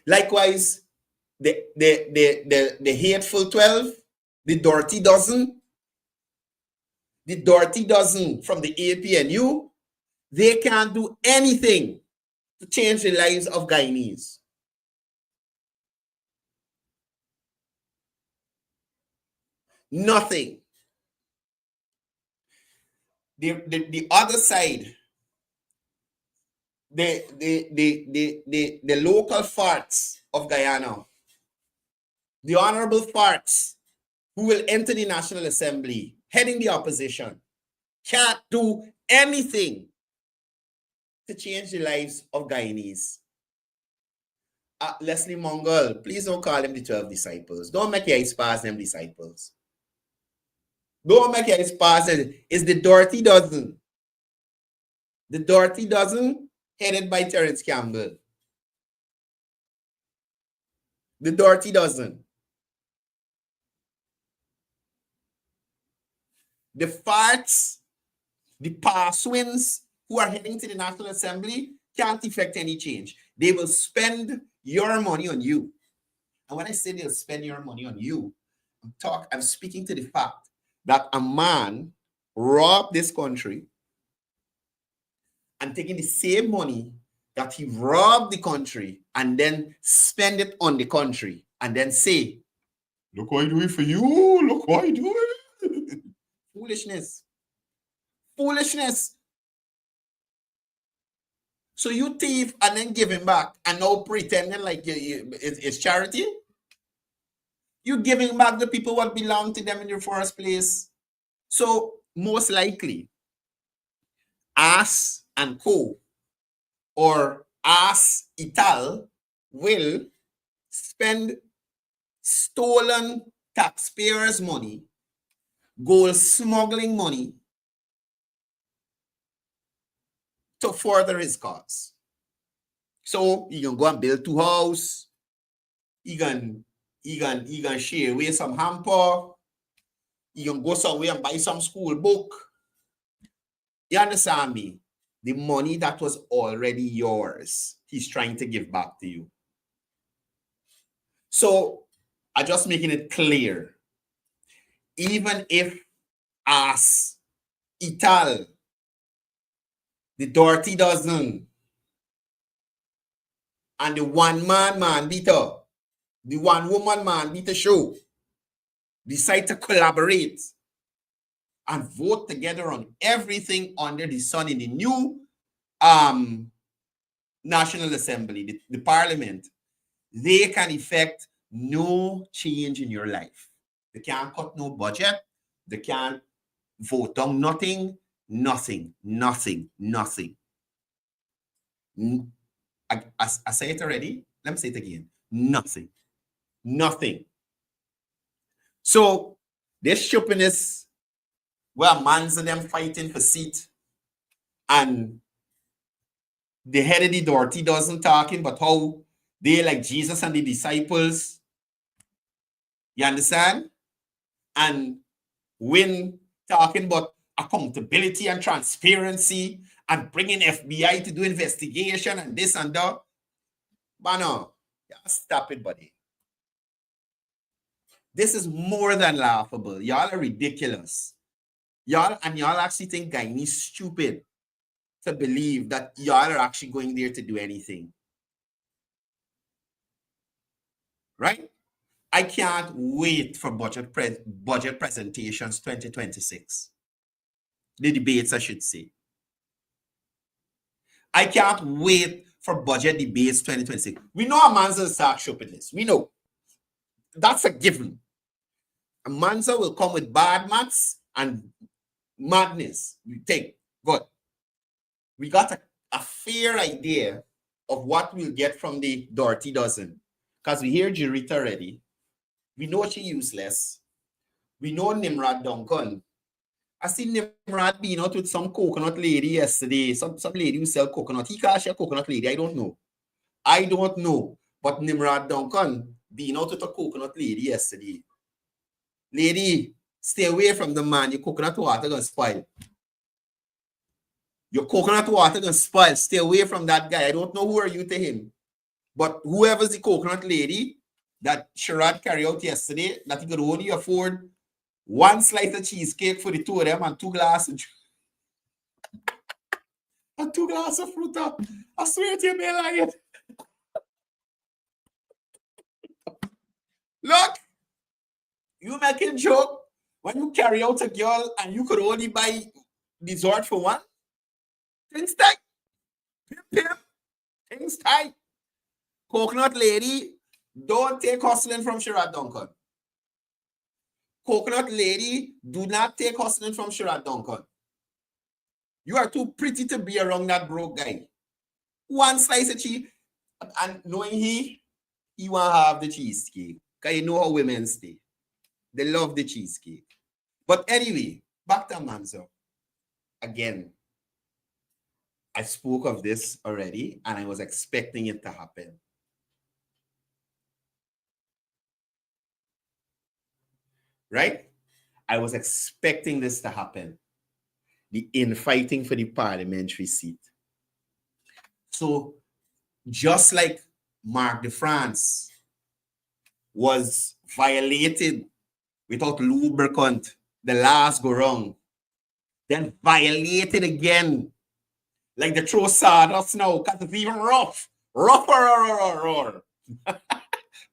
Likewise, the hateful 12, the dirty dozen from the APNU, they can't do anything to change the lives of Guyanese. Nothing. The other side, the local farts of Guyana, the honorable farts who will enter the National Assembly, heading the opposition, can't do anything to change the lives of Guyanese. Leslie Mongol, please don't call them the 12 disciples. Don't make your eyes pass them disciples. Don't make your eyes pass them. It's the dirty dozen. The dirty dozen headed by Terence Campbell. The dirty dozen. The farts, the parswins who are heading to the National Assembly can't effect any change. They will spend your money on you. And when I say they'll spend your money on you, I'm speaking to the fact that a man robbed this country and taking the same money that he robbed the country and then spend it on the country and then say, look what I do it for you, look what I do it. Foolishness. Foolishness. So you thief and then give him back and now pretending like it's charity? You giving back the people what belong to them in the first place. So most likely, As and Co. or As Ital will spend stolen taxpayers' money, gold smuggling money to further his cause. So he can go and build 2 houses. He can share away some hamper. He can go somewhere and buy some school book. You understand me? The money that was already yours, he's trying to give back to you. So I'm just making it clear. Even if As Ital, the dirty dozen, and the one-man man beater, the one-woman man beater show decide to collaborate and vote together on everything under the sun in the new National Assembly, the Parliament, they can effect no change in your life. They can't cut no budget. They can't vote on nothing. I say it already. Let me say it again. Nothing. So this stupidness where man's and them fighting for seat and the head of the dirty doesn't talking, but how they like Jesus and the disciples. You understand? And when talking about accountability and transparency and bringing FBI to do investigation and this and that. But no, stop it, buddy. This is more than laughable. Y'all are ridiculous. Y'all actually think Guyanese stupid to believe that y'all are actually going there to do anything. Right? I can't wait for budget presentations 2026. The debates, I should say. I can't wait for budget debates 2026. We know Amanza will start stupidness. We know. That's a given. Amanza will come with bad maths and madness. We think, good. We got a fair idea of what we'll get from the Dorothy dozen. Because we hear Jirita already. We know she useless. We know Nimrod Duncan. I see Nimrod being out with some coconut lady yesterday. Some lady who sell coconut. He can't share coconut lady. I don't know. But Nimrod Duncan being out with a coconut lady yesterday. Lady, stay away from the man. Your coconut water gonna spoil. Your coconut water gonna spoil. Stay away from that guy. I don't know who are you to him. But whoever's the coconut lady that Sherrod carried out yesterday, that he could only afford one slice of cheesecake for the two of them and 2 glasses and 2 glasses of fruit. I swear to you, me lying. Look, you making joke when you carry out a girl and you could only buy dessert for one? Things tight. Pimp. Things tight. Coconut lady, don't take hustling from Sherrod Duncan. Coconut lady, do not take hustling from Sherrod Duncan. You are too pretty to be around that broke guy. One slice of cheese, and knowing he won't have the cheesecake. Because you know how women stay. They love the cheesecake. But anyway, back to Manzo. Again, I spoke of this already, and I was expecting it to happen. Right? I was expecting this to happen. The infighting for the parliamentary seat. So, just like Marc de France was violated without lubricant the last go round, then violated again, like the throw sawdust now, because it's even rough. Rougher.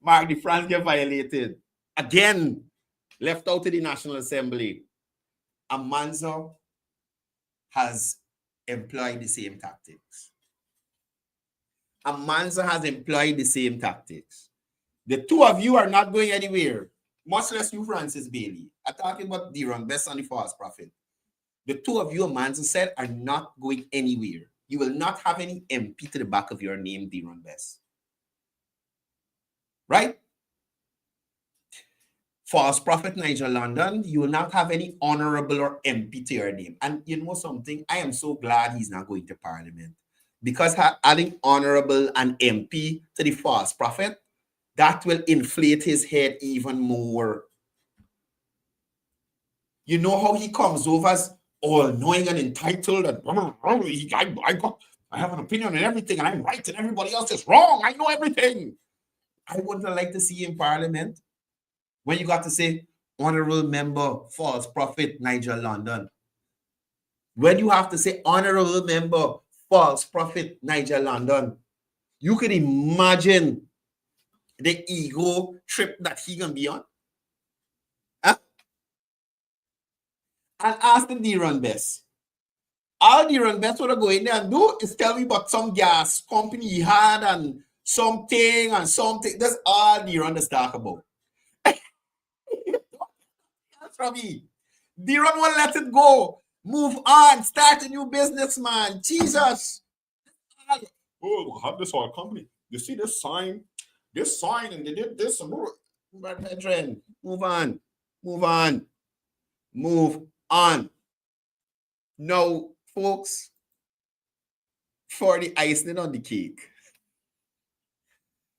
Marc de France get violated. Again, left out to the National Assembly. Amanzo has employed the same tactics. Amanzo has employed the same tactics. The two of you are not going anywhere, much less you, Francis Bailey. I'm talking about Deron Best and the false prophet. The two of you, Amanzo said, are not going anywhere. You will not have any MP to the back of your name, Deron Best. Right? False prophet Nigel London, you will not have any honorable or MP to your name. And you know something? I am so glad he's not going to Parliament. Because adding honorable and MP to the false prophet, that will inflate his head even more. You know how he comes over as all-knowing and entitled, and I have an opinion on everything, and I'm right, and everybody else is wrong. I know everything. I wouldn't like to see you in Parliament when you got to say, honorable member, false prophet, Nigel London. When you have to say, honorable member, false prophet, Nigel London, you can imagine the ego trip that he gonna be on. Huh? And ask the Deron Best. All Deron Best what I go in there and do is tell me about some gas company he had and something. That's all Deron Best talk about. That's from me. Deron won't let it go. Move on. Start a new business, man. Jesus. Oh, have this oil company. You see this sign? This sign, and they did this and more. Move on. No, folks, for the icing on the cake.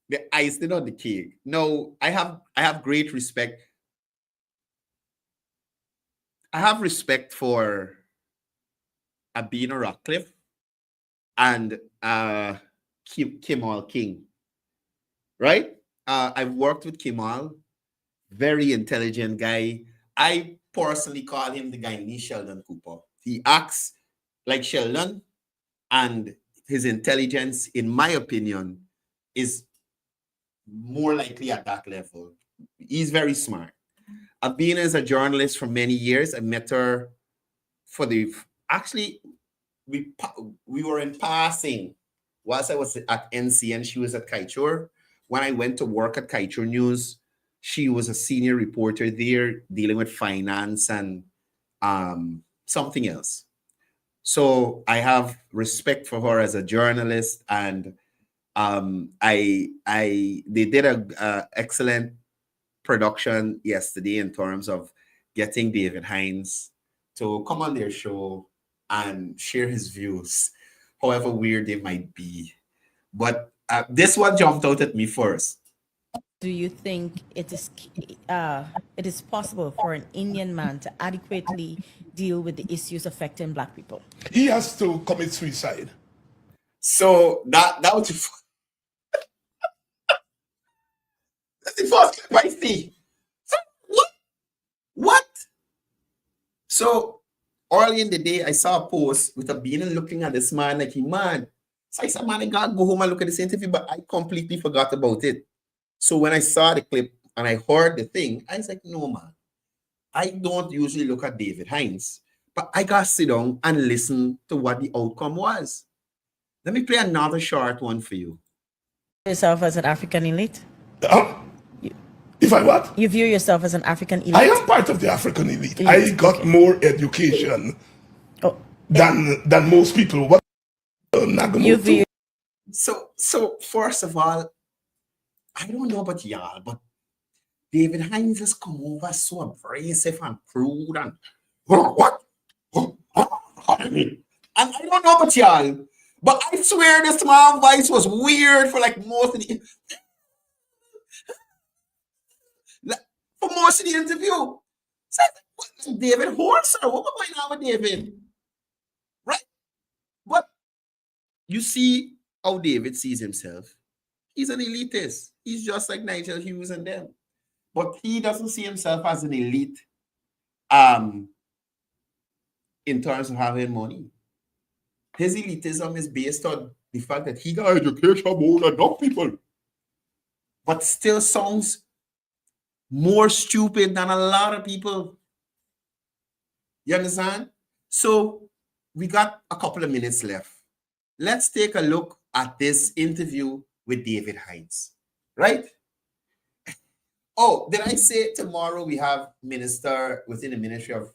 The icing on the cake. No, I have great respect. I have respect for Abina Ratcliffe and Kimal King. Right? I've worked with Kimal, very intelligent guy. I personally call him the Guyanese Sheldon Cooper. He acts like Sheldon, and his intelligence, in my opinion, is more likely at that level. He's very smart. I've been as a journalist for many years. I met her for we were in passing whilst I was at NC and she was at Kaichur. When I went to work at Kaichur News, she was a senior reporter there dealing with finance and something else. So I have respect for her as a journalist, and they did a excellent production yesterday in terms of getting David Hinds to come on their show and share his views, however weird they might be. But this one jumped out at me first. Do you think it is possible for an Indian man to adequately deal with the issues affecting Black people? He has to commit suicide. So that was that's the first clip I see. So, what? So early in the day, I saw a post with a bean and looking at this man like he mad. So I said, man, I gotta go home and look at this interview, but I completely forgot about it. So when I saw the clip and I heard the thing, I was like, no, man, I don't usually look at David Hinds, but I got to sit down and listen to what the outcome was. Let me play another short one for you. Yourself as an African elite? If I what? You view yourself as an African elite? I am part of the African elite. I got more education than most people. What? You view. So first of all, I don't know about y'all, but David Hinds has come over so abrasive and crude and what? And I don't know about y'all, but I swear this man's voice was weird for like most of the interview. So, what, David Horse or what was going on with David? Right? But you see how David sees himself. He's an elitist. He's just like Nigel Hughes and them. But he doesn't see himself as an elite in terms of having money. His elitism is based on the fact that he got education more than enough people. But still sounds more stupid than a lot of people. You understand? So we got a couple of minutes left. Let's take a look at this interview with David Hinds, right? Oh, did I say tomorrow we have minister within the Ministry of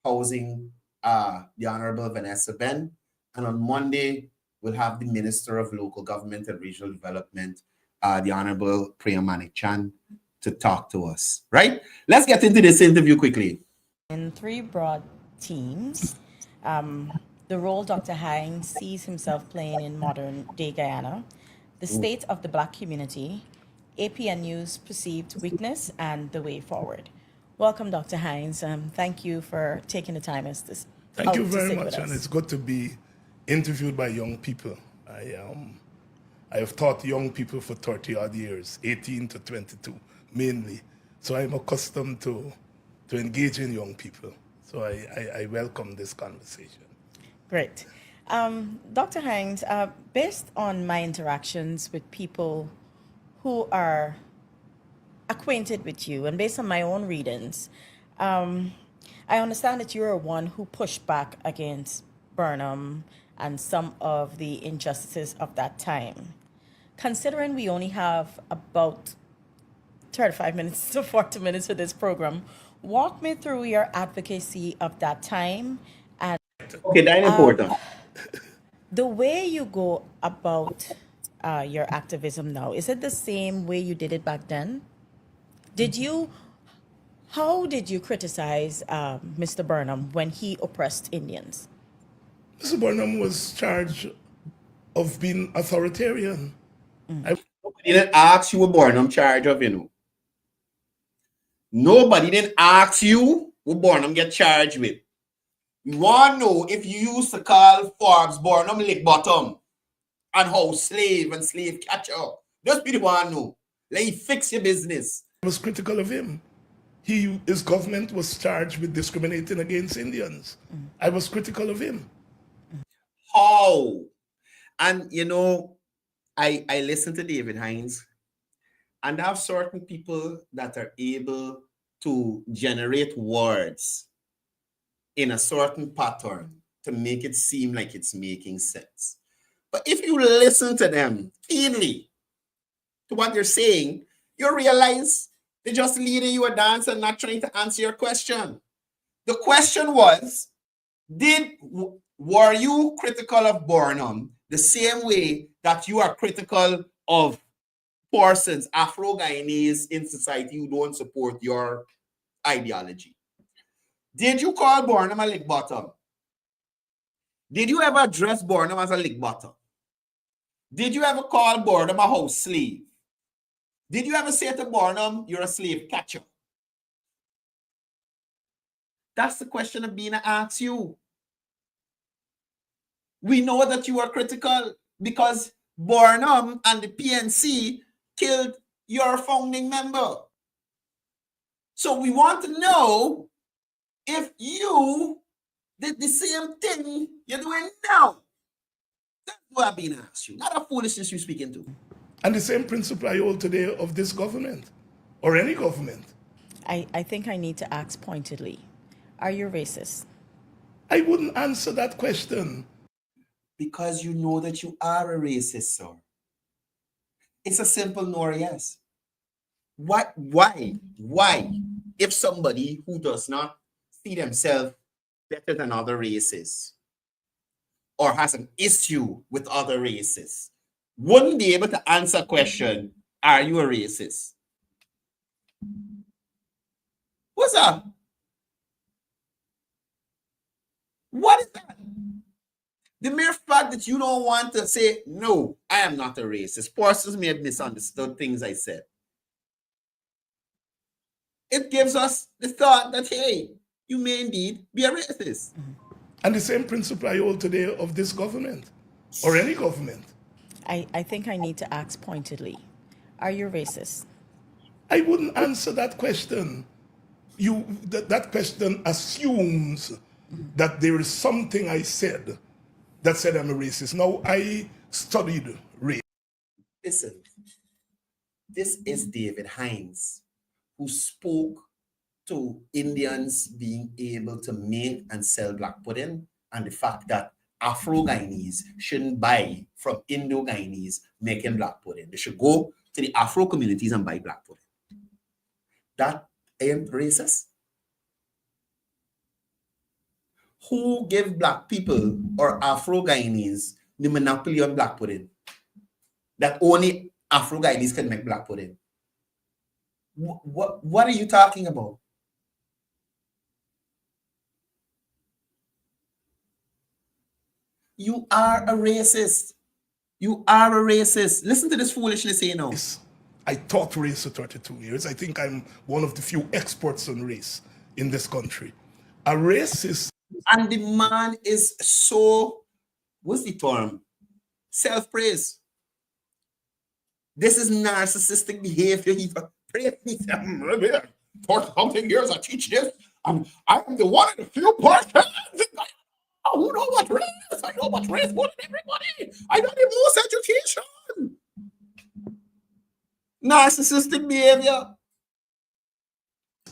Housing, the Honorable Vanessa Ben, and on Monday we'll have the Minister of Local Government and Regional Development, the Honorable Priya Manik Chan, to talk to us, right? Let's get into this interview quickly. In three broad themes, the role Dr. Hinds sees himself playing in modern-day Guyana, the state of the Black community, APNU's perceived weakness, and the way forward. Welcome, Dr. Hinds. Thank you for taking the time as this. Thank you very much, and it's good to be interviewed by young people. I have taught young people for 30-odd years, 18 to 22, mainly. So I'm accustomed to engaging young people. So I welcome this conversation. Great. Dr. Hinds, based on my interactions with people who are acquainted with you, and based on my own readings, I understand that you're one who pushed back against Burnham and some of the injustices of that time. Considering we only have about 35 minutes to 40 minutes for this program, walk me through your advocacy of that time and okay, that's important. The way you go about your activism now, is it the same way you did it back then? How did you criticize Mr. Burnham when he oppressed Indians? Mr. Burnham was charged of being authoritarian. Nobody didn't ask you what Burnham charge of, you know. Nobody didn't ask you what Burnham get charged with. You want to know if you used to call Forbes Burnham lick bottom and how slave and slave catcher. Just be the one to know. Let you fix your business. I was critical of him. His government was charged with discriminating against Indians. I was critical of him. How? And you know, I listen to David Hinds, and I have certain people that are able to generate words in a certain pattern to make it seem like it's making sense. But if you listen to them keenly to what they're saying, you realize they're just leading you a dance and not trying to answer your question. The question was, were you critical of Burnham the same way that you are critical of persons, Afro-Guyanese in society who don't support your ideology? Did you call Burnham a lick bottom? Did you ever address Burnham as a lick bottom? Did you ever call Burnham a house slave? Did you ever say to Burnham, you're a slave catcher? That's the question Abina asks you. We know that you are critical because Burnham and the PNC killed your founding member. So we want to know if you did the same thing you're doing now. That's what I've been asked you, not a foolishness you're speaking to. And the same principle I hold today of this government or any government. I think I need to ask pointedly. Are you racist? I wouldn't answer that question. Because you know that you are a racist, sir. It's a simple no or yes. Why? If somebody who does not see themselves better than other races or has an issue with other races wouldn't be able to answer a question, are you a racist? What's that? What is that? The mere fact that you don't want to say, no, I am not a racist. Persons may have misunderstood things I said. It gives us the thought that, hey, you may indeed be a racist. And the same principle I hold today of this government or any government. I think I need to ask pointedly. Are you racist? I wouldn't answer that question. That question assumes that there is something I said that said I'm a racist. Now, I studied race. Listen, this is David Hinds, who spoke to Indians being able to make and sell black pudding and the fact that Afro-Guyanese shouldn't buy from Indo-Guyanese making black pudding. They should go to the Afro communities and buy black pudding. That ain't racist. Who gave black people or Afro-Guyanese the monopoly on black pudding? That only Afro-Guyanese can make black pudding. What are you talking about? You are a racist. You are a racist. Listen to this foolishness you know. I taught race for 32 years. I think I'm one of the few experts on race in this country. A racist. And the man is so, what's the term? Self-praise. This is narcissistic behavior. He praised me. For something years I teach this. I'm the one of the few persons. Who know what race? I know what race more than everybody. I got the most education. Narcissistic behavior.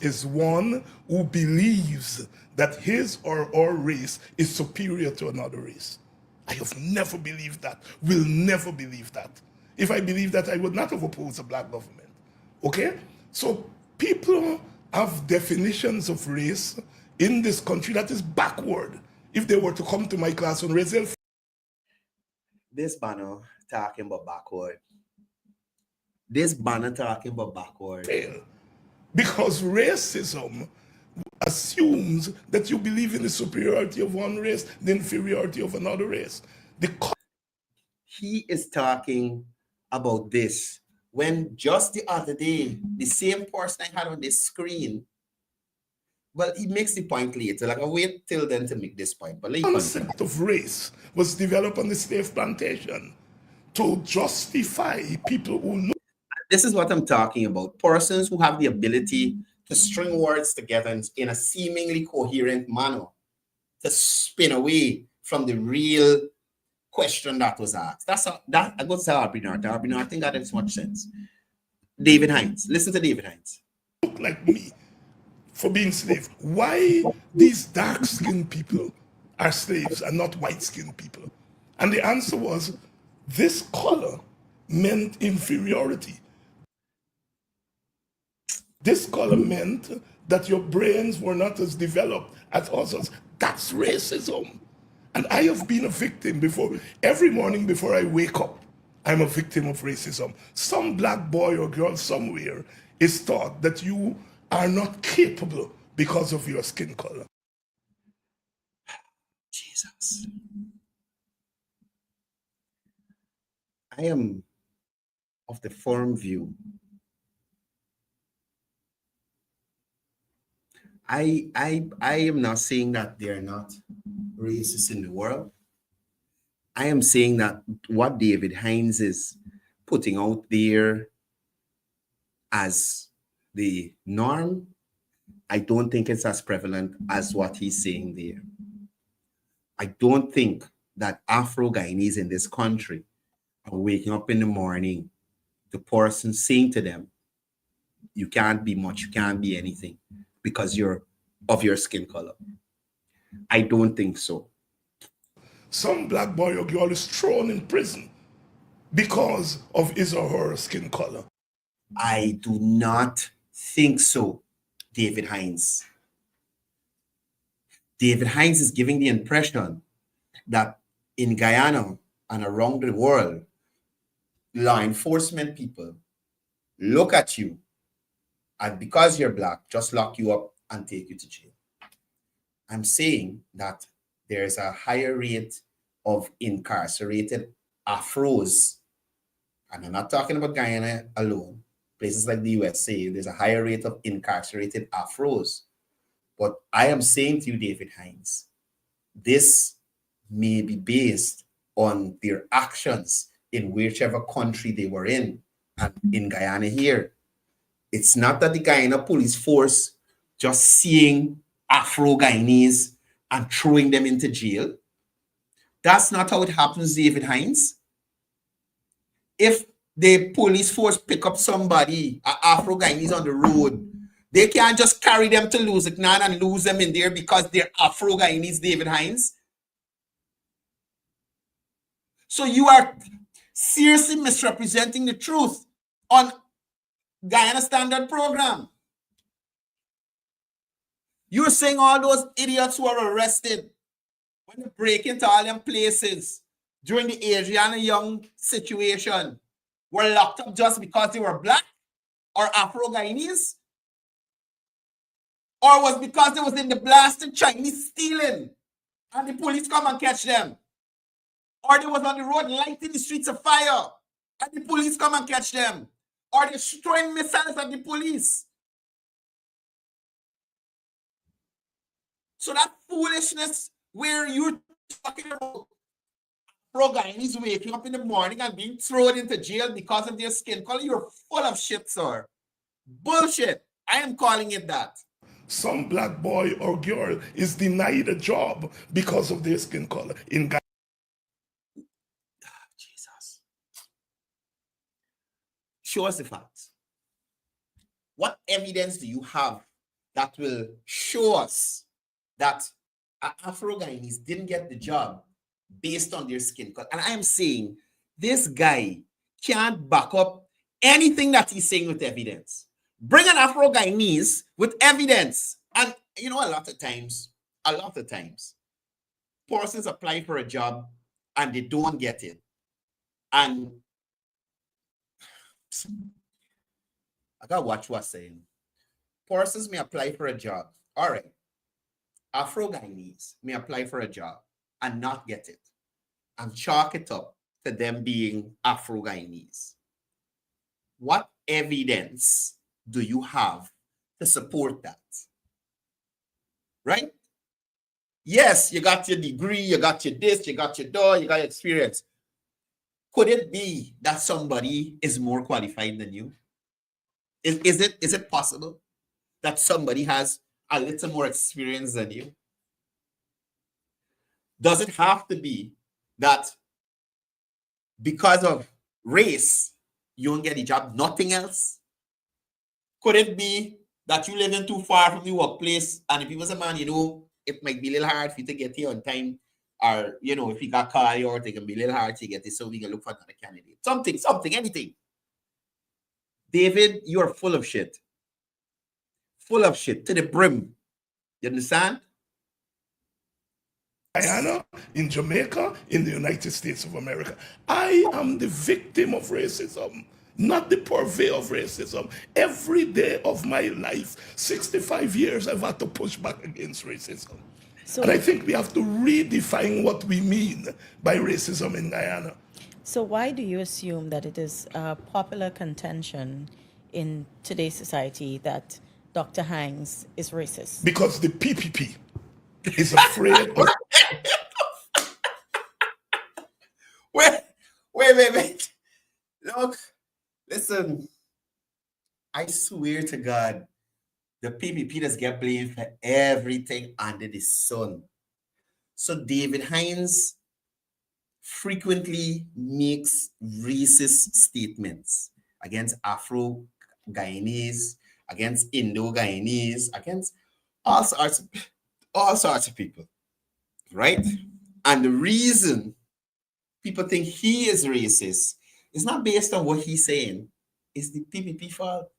Is one who believes that his or our race is superior to another race. I have never believed that, will never believe that. If I believed that, I would not have opposed a black government. Okay? So people have definitions of race in this country that is backward. If they were to come to my class on race, this banner talking about backward. This banner talking about backward. Fail. Because racism assumes that you believe in the superiority of one race, the inferiority of another race. He is talking about this when just the other day, the same person I had on this screen, well, he makes the point later. Like, I'll wait till then to make this point. But the concept of race was developed on the slave plantation to justify people who look. This is what I'm talking about. Persons who have the ability to string words together in a seemingly coherent manner to spin away from the real question that was asked. That I go to Arbinart. I think that makes much sense. David Hinds. Listen to David Hinds. Look like me for being slave. Why these dark-skinned people are slaves and not white-skinned people? And the answer was, this color meant inferiority. This color meant that your brains were not as developed as others. That's racism. And I have been a victim before. Every morning before I wake up, I'm a victim of racism. Some black boy or girl somewhere is taught that you are not capable because of your skin color. Jesus. I am of the firm view. I am not saying that they are not racists in the world. I am saying that what David Hinds is putting out there as the norm, I don't think it's as prevalent as what he's saying there. I don't think that Afro-Guyanese in this country are waking up in the morning, the person saying to them, you can't be much, you can't be anything because you're of your skin color. I don't think so. Some black boy or girl is thrown in prison because of his or her skin color. I do not think so, David Hinds. David Hinds is giving the impression that in Guyana and around the world, law enforcement people look at you and because you're black, just lock you up and take you to jail. I'm saying that there's a higher rate of incarcerated Afros, and I'm not talking about Guyana alone, places like the USA, there's a higher rate of incarcerated Afros. But I am saying to you, David Hinds, this may be based on their actions in whichever country they were in. And in Guyana here, it's not that the Guyana police force just seeing Afro-Guyanese and throwing them into jail. That's not how it happens, David Hinds. If the police force pick up somebody, Afro-Guyanese on the road, they can't just carry them to Luziknan and lose them in there because they're Afro-Guyanese, David Hinds. So you are seriously misrepresenting the truth on Guyana Standard Program. You're saying all those idiots who are arrested when they break into all them places during the Adriana Young situation were locked up just because they were black or Afro-Guyanese? Or was because they was in the blasted Chinese stealing and the police come and catch them? Or they was on the road lighting the streets of fire and the police come and catch them? Or they're throwing missiles at the police? So that foolishness where you're talking about Afro-Guyanese waking up in the morning and being thrown into jail because of their skin color, you're full of shit, sir. Bullshit. I am calling it that. Some black boy or girl is denied a job because of their skin color. Jesus. Show us the facts. What evidence do you have that will show us that Afro-Guyanese didn't get the job based on their skin color? And I am saying this guy can't back up anything that he's saying with evidence. Bring an Afro-Guyanese with evidence. And you know, a lot of times, persons apply for a job and they don't get it. And I gotta watch what's saying. Persons may apply for a job. All right. Afro-Guyanese may apply for a job and not get it and chalk it up to them being Afro-Guyanese. What evidence do you have to support that? Right? Yes, you got your degree, you got your this, you got your that, you got your experience. Could it be that somebody is more qualified than you? Is it possible that somebody has a little more experience than you? Does it have to be that because of race, you don't get a job, nothing else? Could it be that you live in too far from the workplace and if you was a man, you know, it might be a little hard for you to get here on time, or, you know, if you got called or it can be a little hard to get it, so we can look for another candidate. Something, anything. David, you are full of shit. Full of shit to the brim. You understand? Guyana, in Jamaica, in the United States of America. I am the victim of racism, not the purveyor of racism. Every day of my life, 65 years, I've had to push back against racism. And I think we have to redefine what we mean by racism in Guyana. So why do you assume that it is a popular contention in today's society that Dr. Hinds is racist? Because the PPP is afraid of... Wait. Look, listen. I swear to God, the PPP does get blamed for everything under the sun. So David Hinds frequently makes racist statements against Afro-Guyanese, against Indo-Guyanese, against all sorts of people, right? And the reason people think he is racist is not based on what he's saying. It's the PPP fault.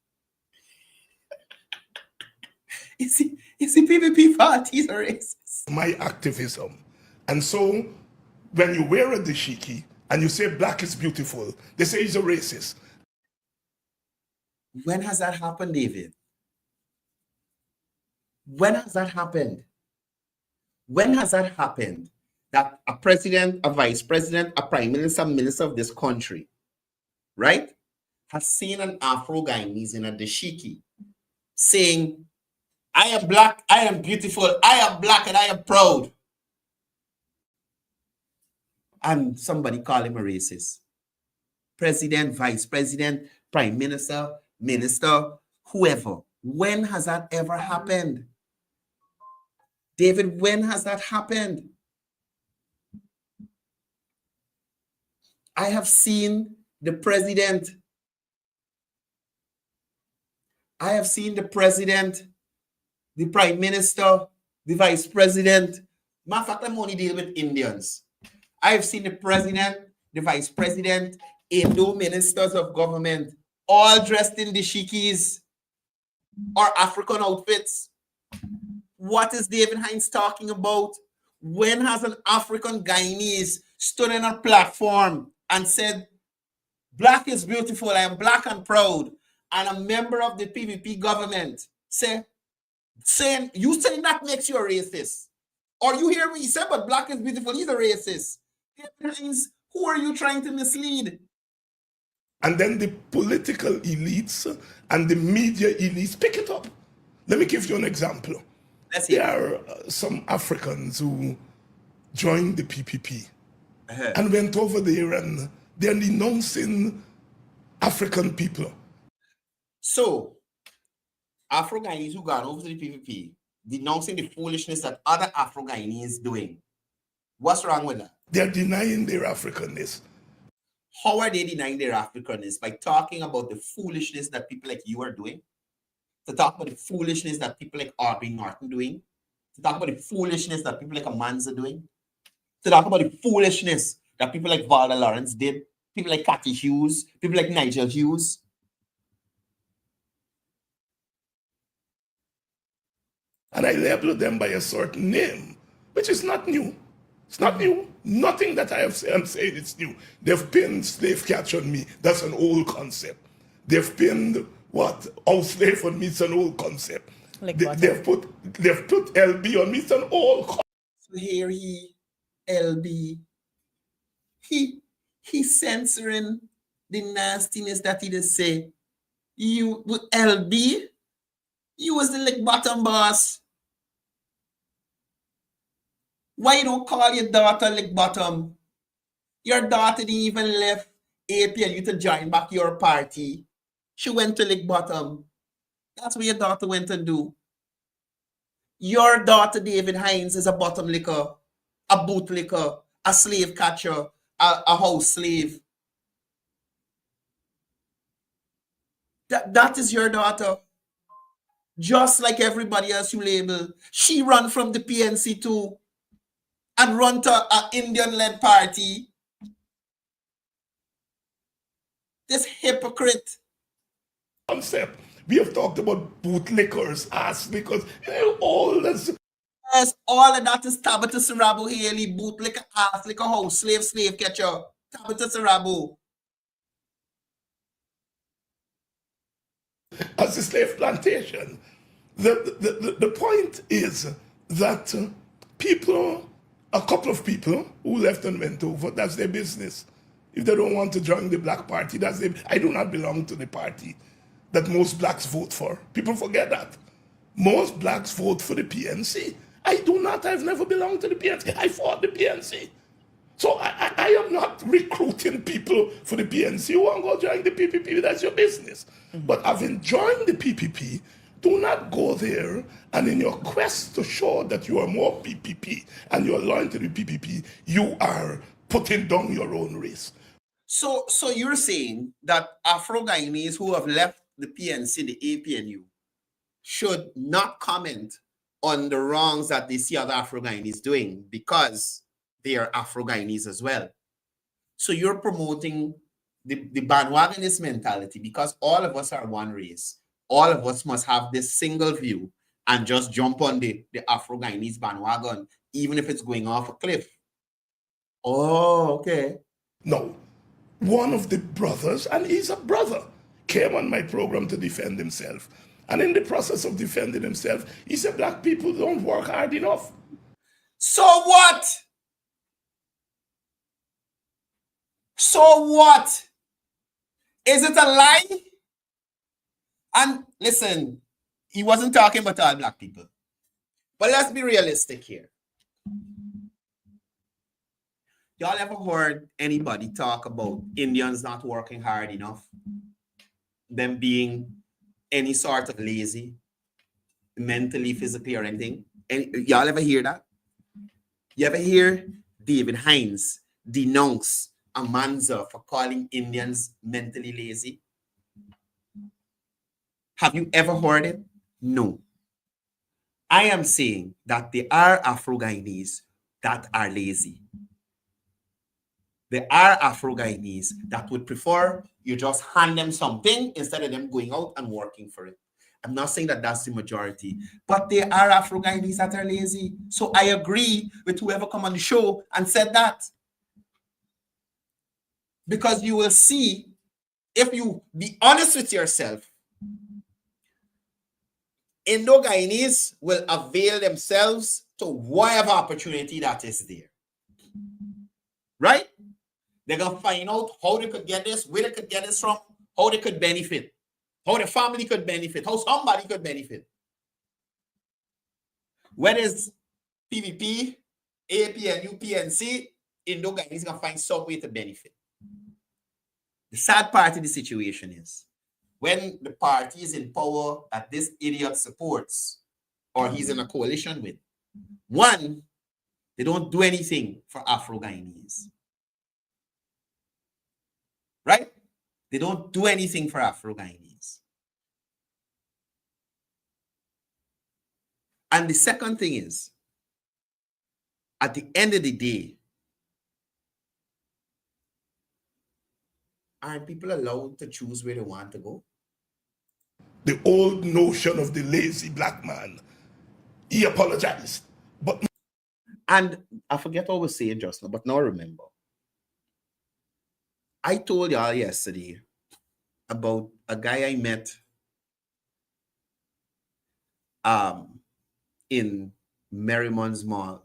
It's the PPP fault. He's a racist. My activism. And so when you wear a dashiki and you say black is beautiful, they say he's a racist. When has that happened, David? When has that happened? When has that happened? That a president, a vice president, a prime minister, minister of this country, right, has seen an Afro-Guyanese in a dashiki saying, I am black, I am beautiful, I am black, and I am proud. And somebody call him a racist. President, vice president, prime minister, minister, whoever. When has that ever happened? David, when has that happened? I have seen the president. I have seen the president, the prime minister, the vice president. Matter of fact, I'm only dealing with Indians. I have seen the president, the vice president, Indo ministers of government, all dressed in dashikis or African outfits. What is David Hinds talking about? When has an African Guyanese stood in a platform and said, black is beautiful, I am black and proud, and a member of the PVP government saying that makes you a racist? Or you hear me say, but black is beautiful, he's a racist. David Hinds, who are you trying to mislead? And then the political elites and the media elites pick it up. Let me give you an example. There are some Africans who joined the PPP and went over there and they're denouncing African people. So, Afro-Guyanese who got over to the PPP, denouncing the foolishness that other Afro-Guyanese doing. What's wrong with that? They're denying their Africanness. How are they denying their Africanness? By talking about the foolishness that people like you are doing? To talk about the foolishness that people like Aubrey Norton doing? To talk about the foolishness that people like Amanza doing? To talk about the foolishness that people like Valda Lawrence did? People like Cathy Hughes? People like Nigel Hughes? And I label them by a certain name, which is not new. It's not new. Nothing that I am saying is new. They've pinned slave catch on me. That's an old concept. They've pinned what? House slave on me. It's an old concept. Like they've put LB on me. It's an old concept. So here LB, he's censoring the nastiness that he just say. You with LB, you was the lick bottom boss. Why you don't call your daughter lick bottom? Your daughter didn't even left APLU to join back your party. She went to lick bottom. That's what your daughter went to do. Your daughter, David Hinds, is a bottom licker, a bootlicker, a slave catcher, a house slave. That is your daughter. Just like everybody else you label. She ran from the PNC too and run to an Indian-led party. This hypocrite. Concept. We have talked about bootlickers, ass lickers, all this. Yes, all of that is Tabitha Sarabu Haley, boot like a ass, like a house, slave, catcher. Tabitha Sarabu. As a slave plantation. The point is that people, a couple of people who left and went over, that's their business. If they don't want to join the black party, that's their, I do not belong to the party that most blacks vote for. People forget that. Most blacks vote for the PNC. I do not, I've never belonged to the PNC. I fought the PNC. So I am not recruiting people for the PNC. You want to go join the PPP, that's your business. But having joined the PPP, do not go there and in your quest to show that you are more PPP and you are loyal to the PPP, you are putting down your own race. So you're saying that Afro-Guyanese who have left the PNC, the APNU, should not comment on the wrongs that they see other Afro-Guyanese doing because they are Afro-Guyanese as well. So you're promoting the bandwagonist mentality because all of us are one race. All of us must have this single view and just jump on the Afro-Guyanese bandwagon, even if it's going off a cliff. Oh, okay. No. One of the brothers, and he's a brother, came on my program to defend himself. And in the process of defending himself, he said black people don't work hard enough. So what? So what? Is it a lie? And listen, he wasn't talking about all black people. But let's be realistic here. Y'all ever heard anybody talk about Indians not working hard enough? Them being any sort of lazy, mentally, physically, or anything? Y'all ever hear that? You ever hear David Hinds denounce Amanza for calling Indians mentally lazy? Have you ever heard it? No. I am saying that there are Afro-Guyanese that are lazy. There are Afro-Guyanese that would prefer you just hand them something instead of them going out and working for it. I'm not saying that that's the majority, but there are Afro-Guyanese that are lazy. So I agree with whoever come on the show and said that. Because you will see, if you be honest with yourself, Indo-Guyanese will avail themselves to whatever opportunity that is there. Right? They're going to find out how they could get this, where they could get this from, how they could benefit, how the family could benefit, how somebody could benefit. Whether it's PVP, APNU, PNC, Indo-Guyanese going to find some way to benefit. The sad part of the situation is when the party is in power that this idiot supports or he's in a coalition with, one, they don't do anything for Afro-Guyanese. Right? They don't do anything for Afro-Guyanese. And the second thing is, at the end of the day, aren't people allowed to choose where they want to go? The old notion of the lazy black man, he apologized. But and I forget what I was saying just now, but now I remember. I told y'all yesterday about a guy I met in Merriman's Mall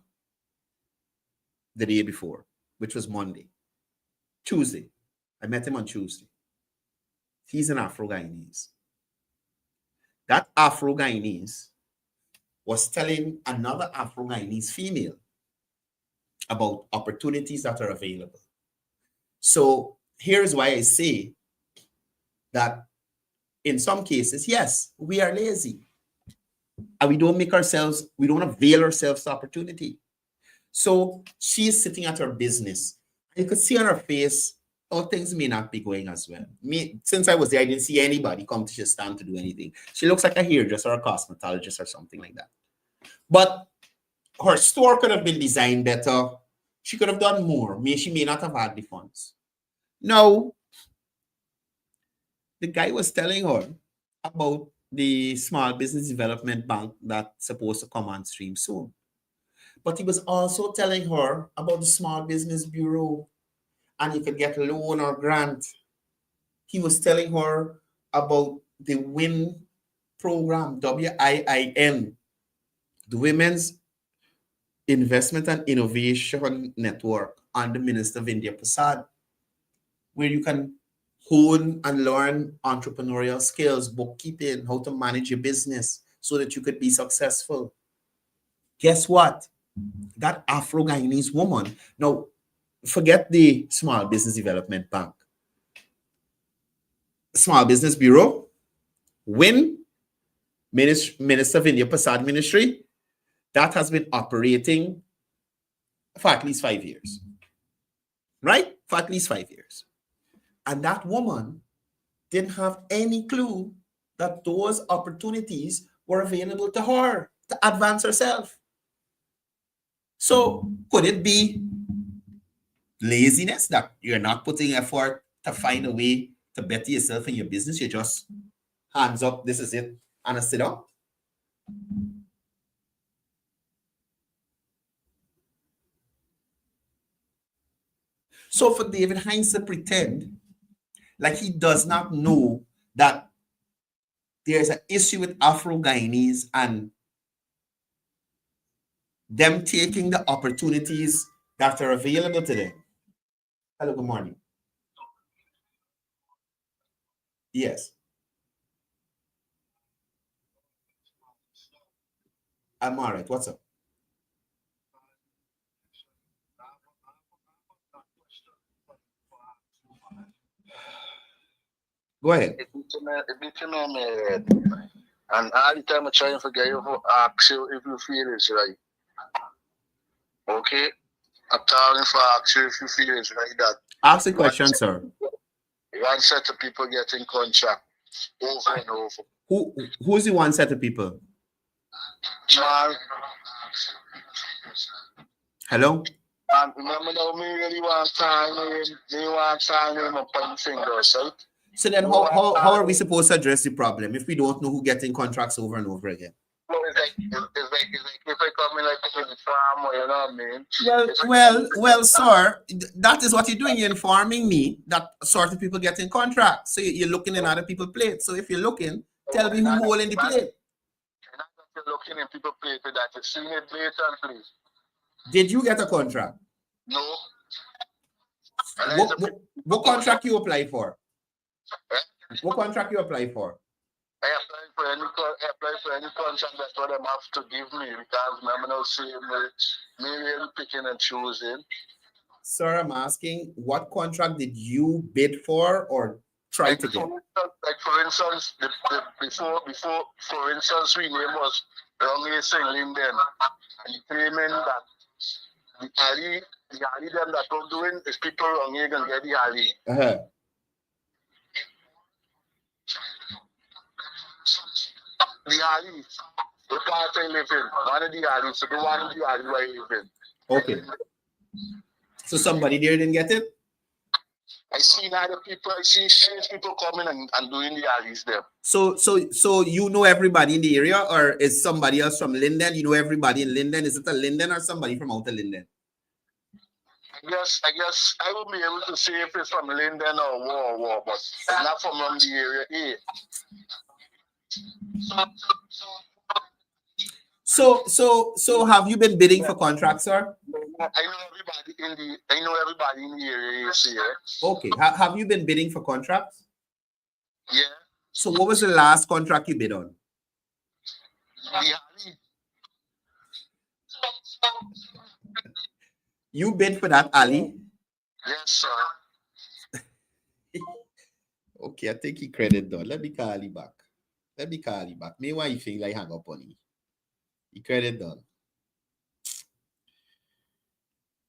the day before, which was Monday. Tuesday. I met him on Tuesday. He's an Afro-Guyanese. That Afro-Guyanese was telling another Afro-Guyanese female about opportunities that are available. So here's why I say that in some cases, yes, we are lazy. And we don't avail ourselves to opportunity. So she's sitting at her business. You could see on her face, things may not be going as well. Since I was there, I didn't see anybody come to just stand to do anything. She looks like a hairdresser or a cosmetologist or something like that. But her store could have been designed better. She could have done more. She may not have had the funds. No. The guy was telling her about the Small Business Development Bank that's supposed to come on stream soon. But he was also telling her about the Small Business Bureau, and you could get a loan or grant. He was telling her about the WIN program, WIIN, the Women's Investment and Innovation Network under Minister Vindhya Prasad, where you can hone and learn entrepreneurial skills, bookkeeping, how to manage your business so that you could be successful. Guess what? That Afro-Guyanese woman, now forget the Small Business Development Bank, Small Business Bureau, WIN, Minister Vindhya Prasad Ministry, that has been operating for at least 5 years. Right? For at least 5 years. And that woman didn't have any clue that those opportunities were available to her to advance herself. So could it be laziness that you're not putting effort to find a way to better yourself in your business? You just hands up, this is it, and I sit down. So for David Hinds to pretend like he does not know that there's an issue with Afro-Guyanese and them taking the opportunities that are available to them. Hello, good morning. Yes. I'm all right. What's up? Go ahead. And all the time I try and forget you to ask you if you feel it's right. Okay? I'm telling for ask you if you feel it's right that. Ask the question, sir. One set of people getting contract over and over. Who's the one set of people? Man. Hello? And remember now, me really want time in my point fingers, right? So then how are we supposed to address the problem if we don't know who getting contracts over and over again? Well, it's like if I come in like a farm, you know what I mean? Well, sir, that is what you're doing. You're informing me that certain people getting contracts. So you're looking in other people's plates. So if you're looking, tell me who's holding the plate. You're looking in people's plate that you've seen it blatantly. Did you get a contract? No. What contract you apply for? What contract you apply for? I apply for any contract that's what them have to give me because I'm not saying me really picking and choosing. Sir, I'm asking, what contract did you bid for or try to get? Like for instance, before for instance, we name was wrongly saying Linden, and claiming that the alley them that are doing is people wrongly gonna get the alley. The alley, the part I live in, one of the alleys, so the one of the alley where I live in. Okay. So somebody there didn't get it? I seen other people, I seen strange people coming and doing the alleys there. So you know everybody in the area, or is somebody else from Linden? You know everybody in Linden? Is it a Linden or somebody from outer Linden? I guess I will be able to say if it's from Linden or War, but not from around the area. So have you been bidding for contracts, sir? I know everybody in the area here. Okay. Have you been bidding for contracts? Yeah. So what was the last contract you bid on? You bid for that alley? Yes, sir. Okay, I think he credit done. Let me call you back. Meanwhile, you feel like hang up on you. He credit done.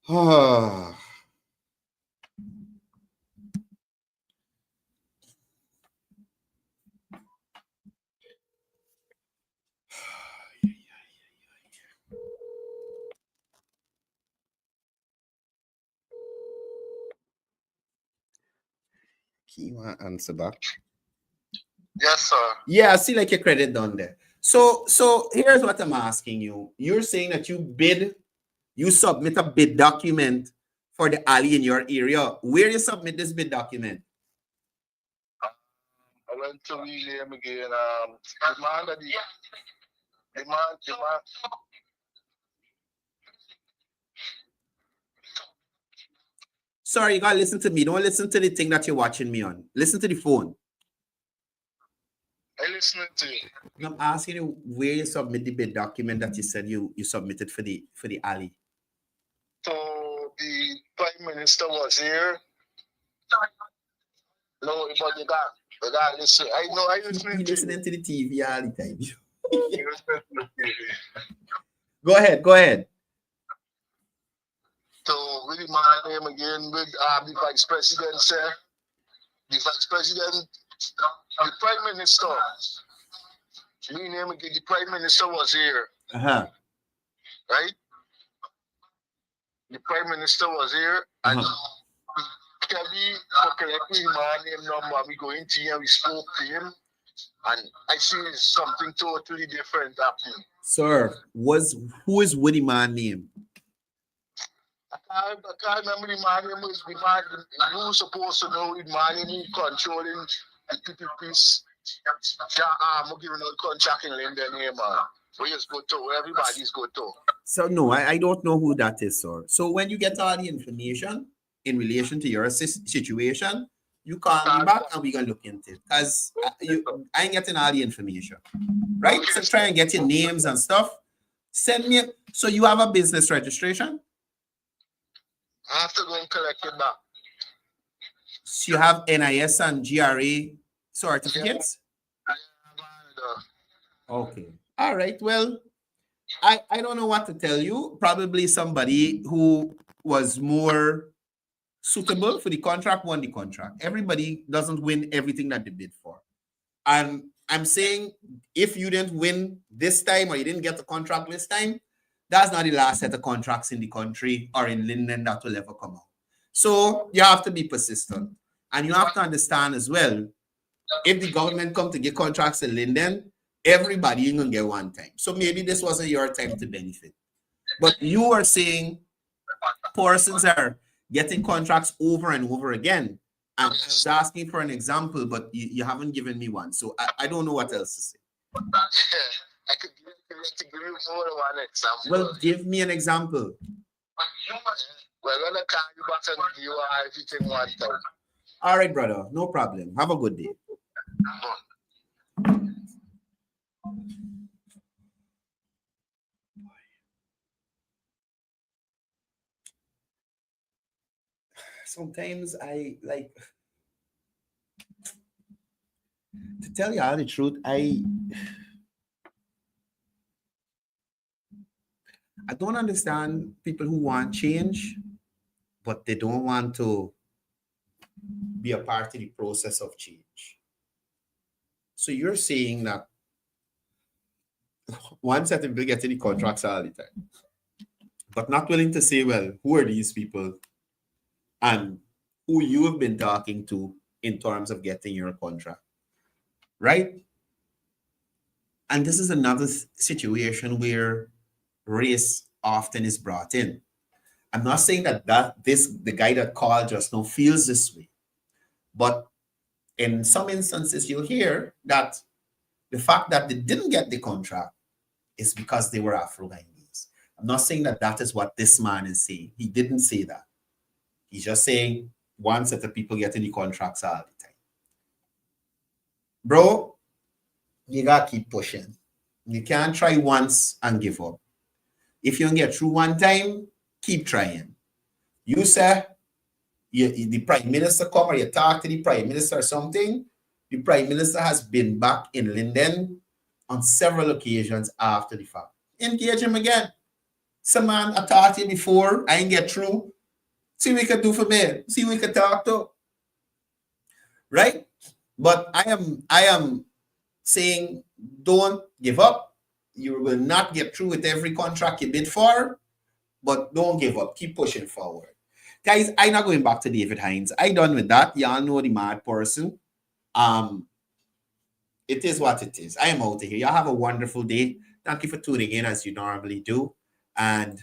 Ah. He want answer back. Yes, sir. Yeah, I see like your credit done there. So here's what I'm asking you. You're saying that you bid you submit a bid document for the alley in your area. Where you submit this bid document? I went to William again. Demand. Sorry, you gotta listen to me. Don't listen to the thing that you're watching me on. Listen to the phone. I listening to you. I'm asking you where you submit the bid document that you said you submitted for the alley. So the Prime Minister was here. No, but you got listen. I know I listening to the TV all the time. You listen to the TV. Go ahead. So with my name again with the Vice President, sir. The Vice President, the Prime Minister. Me name again, the Prime Minister was here. Right? The Prime Minister was here and Kelly correctly my name number. We go into here, we spoke to him, and I see something totally different happening. Sir, who is Woody man name? I can't remember the man name. Was the man who was supposed to know the man name controlling the PPPs. I'm giving out contract in Linden here, man. We just go to where everybody's go to. So no, I don't know who that is, sir. So when you get all the information in relation to your situation, you call me back and we gonna look into it. Because I ain't getting all the information. Right? Okay. So try and get your names and stuff. Send me. So you have a business registration? I have to go and collect it back. So you have NIS and GRA certificates? Okay. All right. Well, I don't know what to tell you. Probably somebody who was more suitable for the contract won the contract. Everybody doesn't win everything that they bid for. And I'm saying if you didn't win this time or you didn't get the contract this time, that's not the last set of contracts in the country or in Linden that will ever come out. So you have to be persistent. And you have to understand as well, if the government come to get contracts in Linden, everybody ain't gonna get one time. So maybe this wasn't your time to benefit. But you are saying persons are getting contracts over and over again. And I was asking for an example, but you haven't given me one. So I don't know what else to say. I could give you more than one example. Well, give me an example. Well, when I call you back and give you everything one time. All right, brother. No problem. Have a good day. Sometimes I like to tell you all the truth. I don't understand people who want change, but they don't want to be a part of the process of change. So you're saying that one set of people getting the contracts all the time, but not willing to say, well, who are these people and who you have been talking to in terms of getting your contract, right? And this is another situation where race often is brought in. I'm not saying that the guy that called just now feels this way, but in some instances you'll hear that the fact that they didn't get the contract is because they were Afro-Guyanese. I'm not saying that that is what this man is saying. He didn't say that. He's just saying one set of people getting the contracts all the time. Bro, you gotta keep pushing. You can't try once and give up. If you don't get through one time, keep trying. You say the Prime Minister come or you talk to the Prime Minister or something, the Prime Minister has been back in Linden on several occasions after the fact. Engage him again. Some man I talked to you before, I ain't get through. See what we can do for me. See what we can talk to. Right? But I am saying don't give up. You will not get through with every contract you bid for, but don't give up. Keep pushing forward. Guys, I'm not going back to David Hinds. I done with that. Y'all know the mad person. It is what it is. I am out of here. Y'all have a wonderful day. Thank you for tuning in as you normally do. And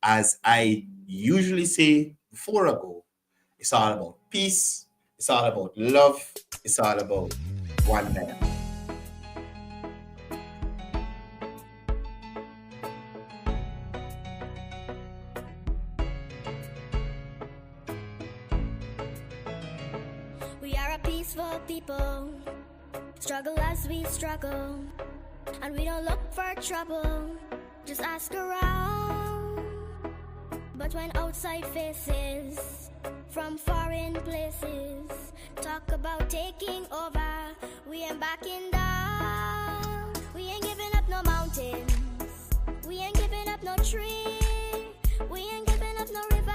as I usually say before I go, it's all about peace, it's all about love, it's all about one man. We are a peaceful people, struggle as we struggle, and we don't look for trouble, just ask around. But when outside faces from foreign places talk about taking over, we ain't backing down. We ain't giving up no mountains, we ain't giving up no tree, we ain't giving up no river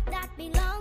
that belongs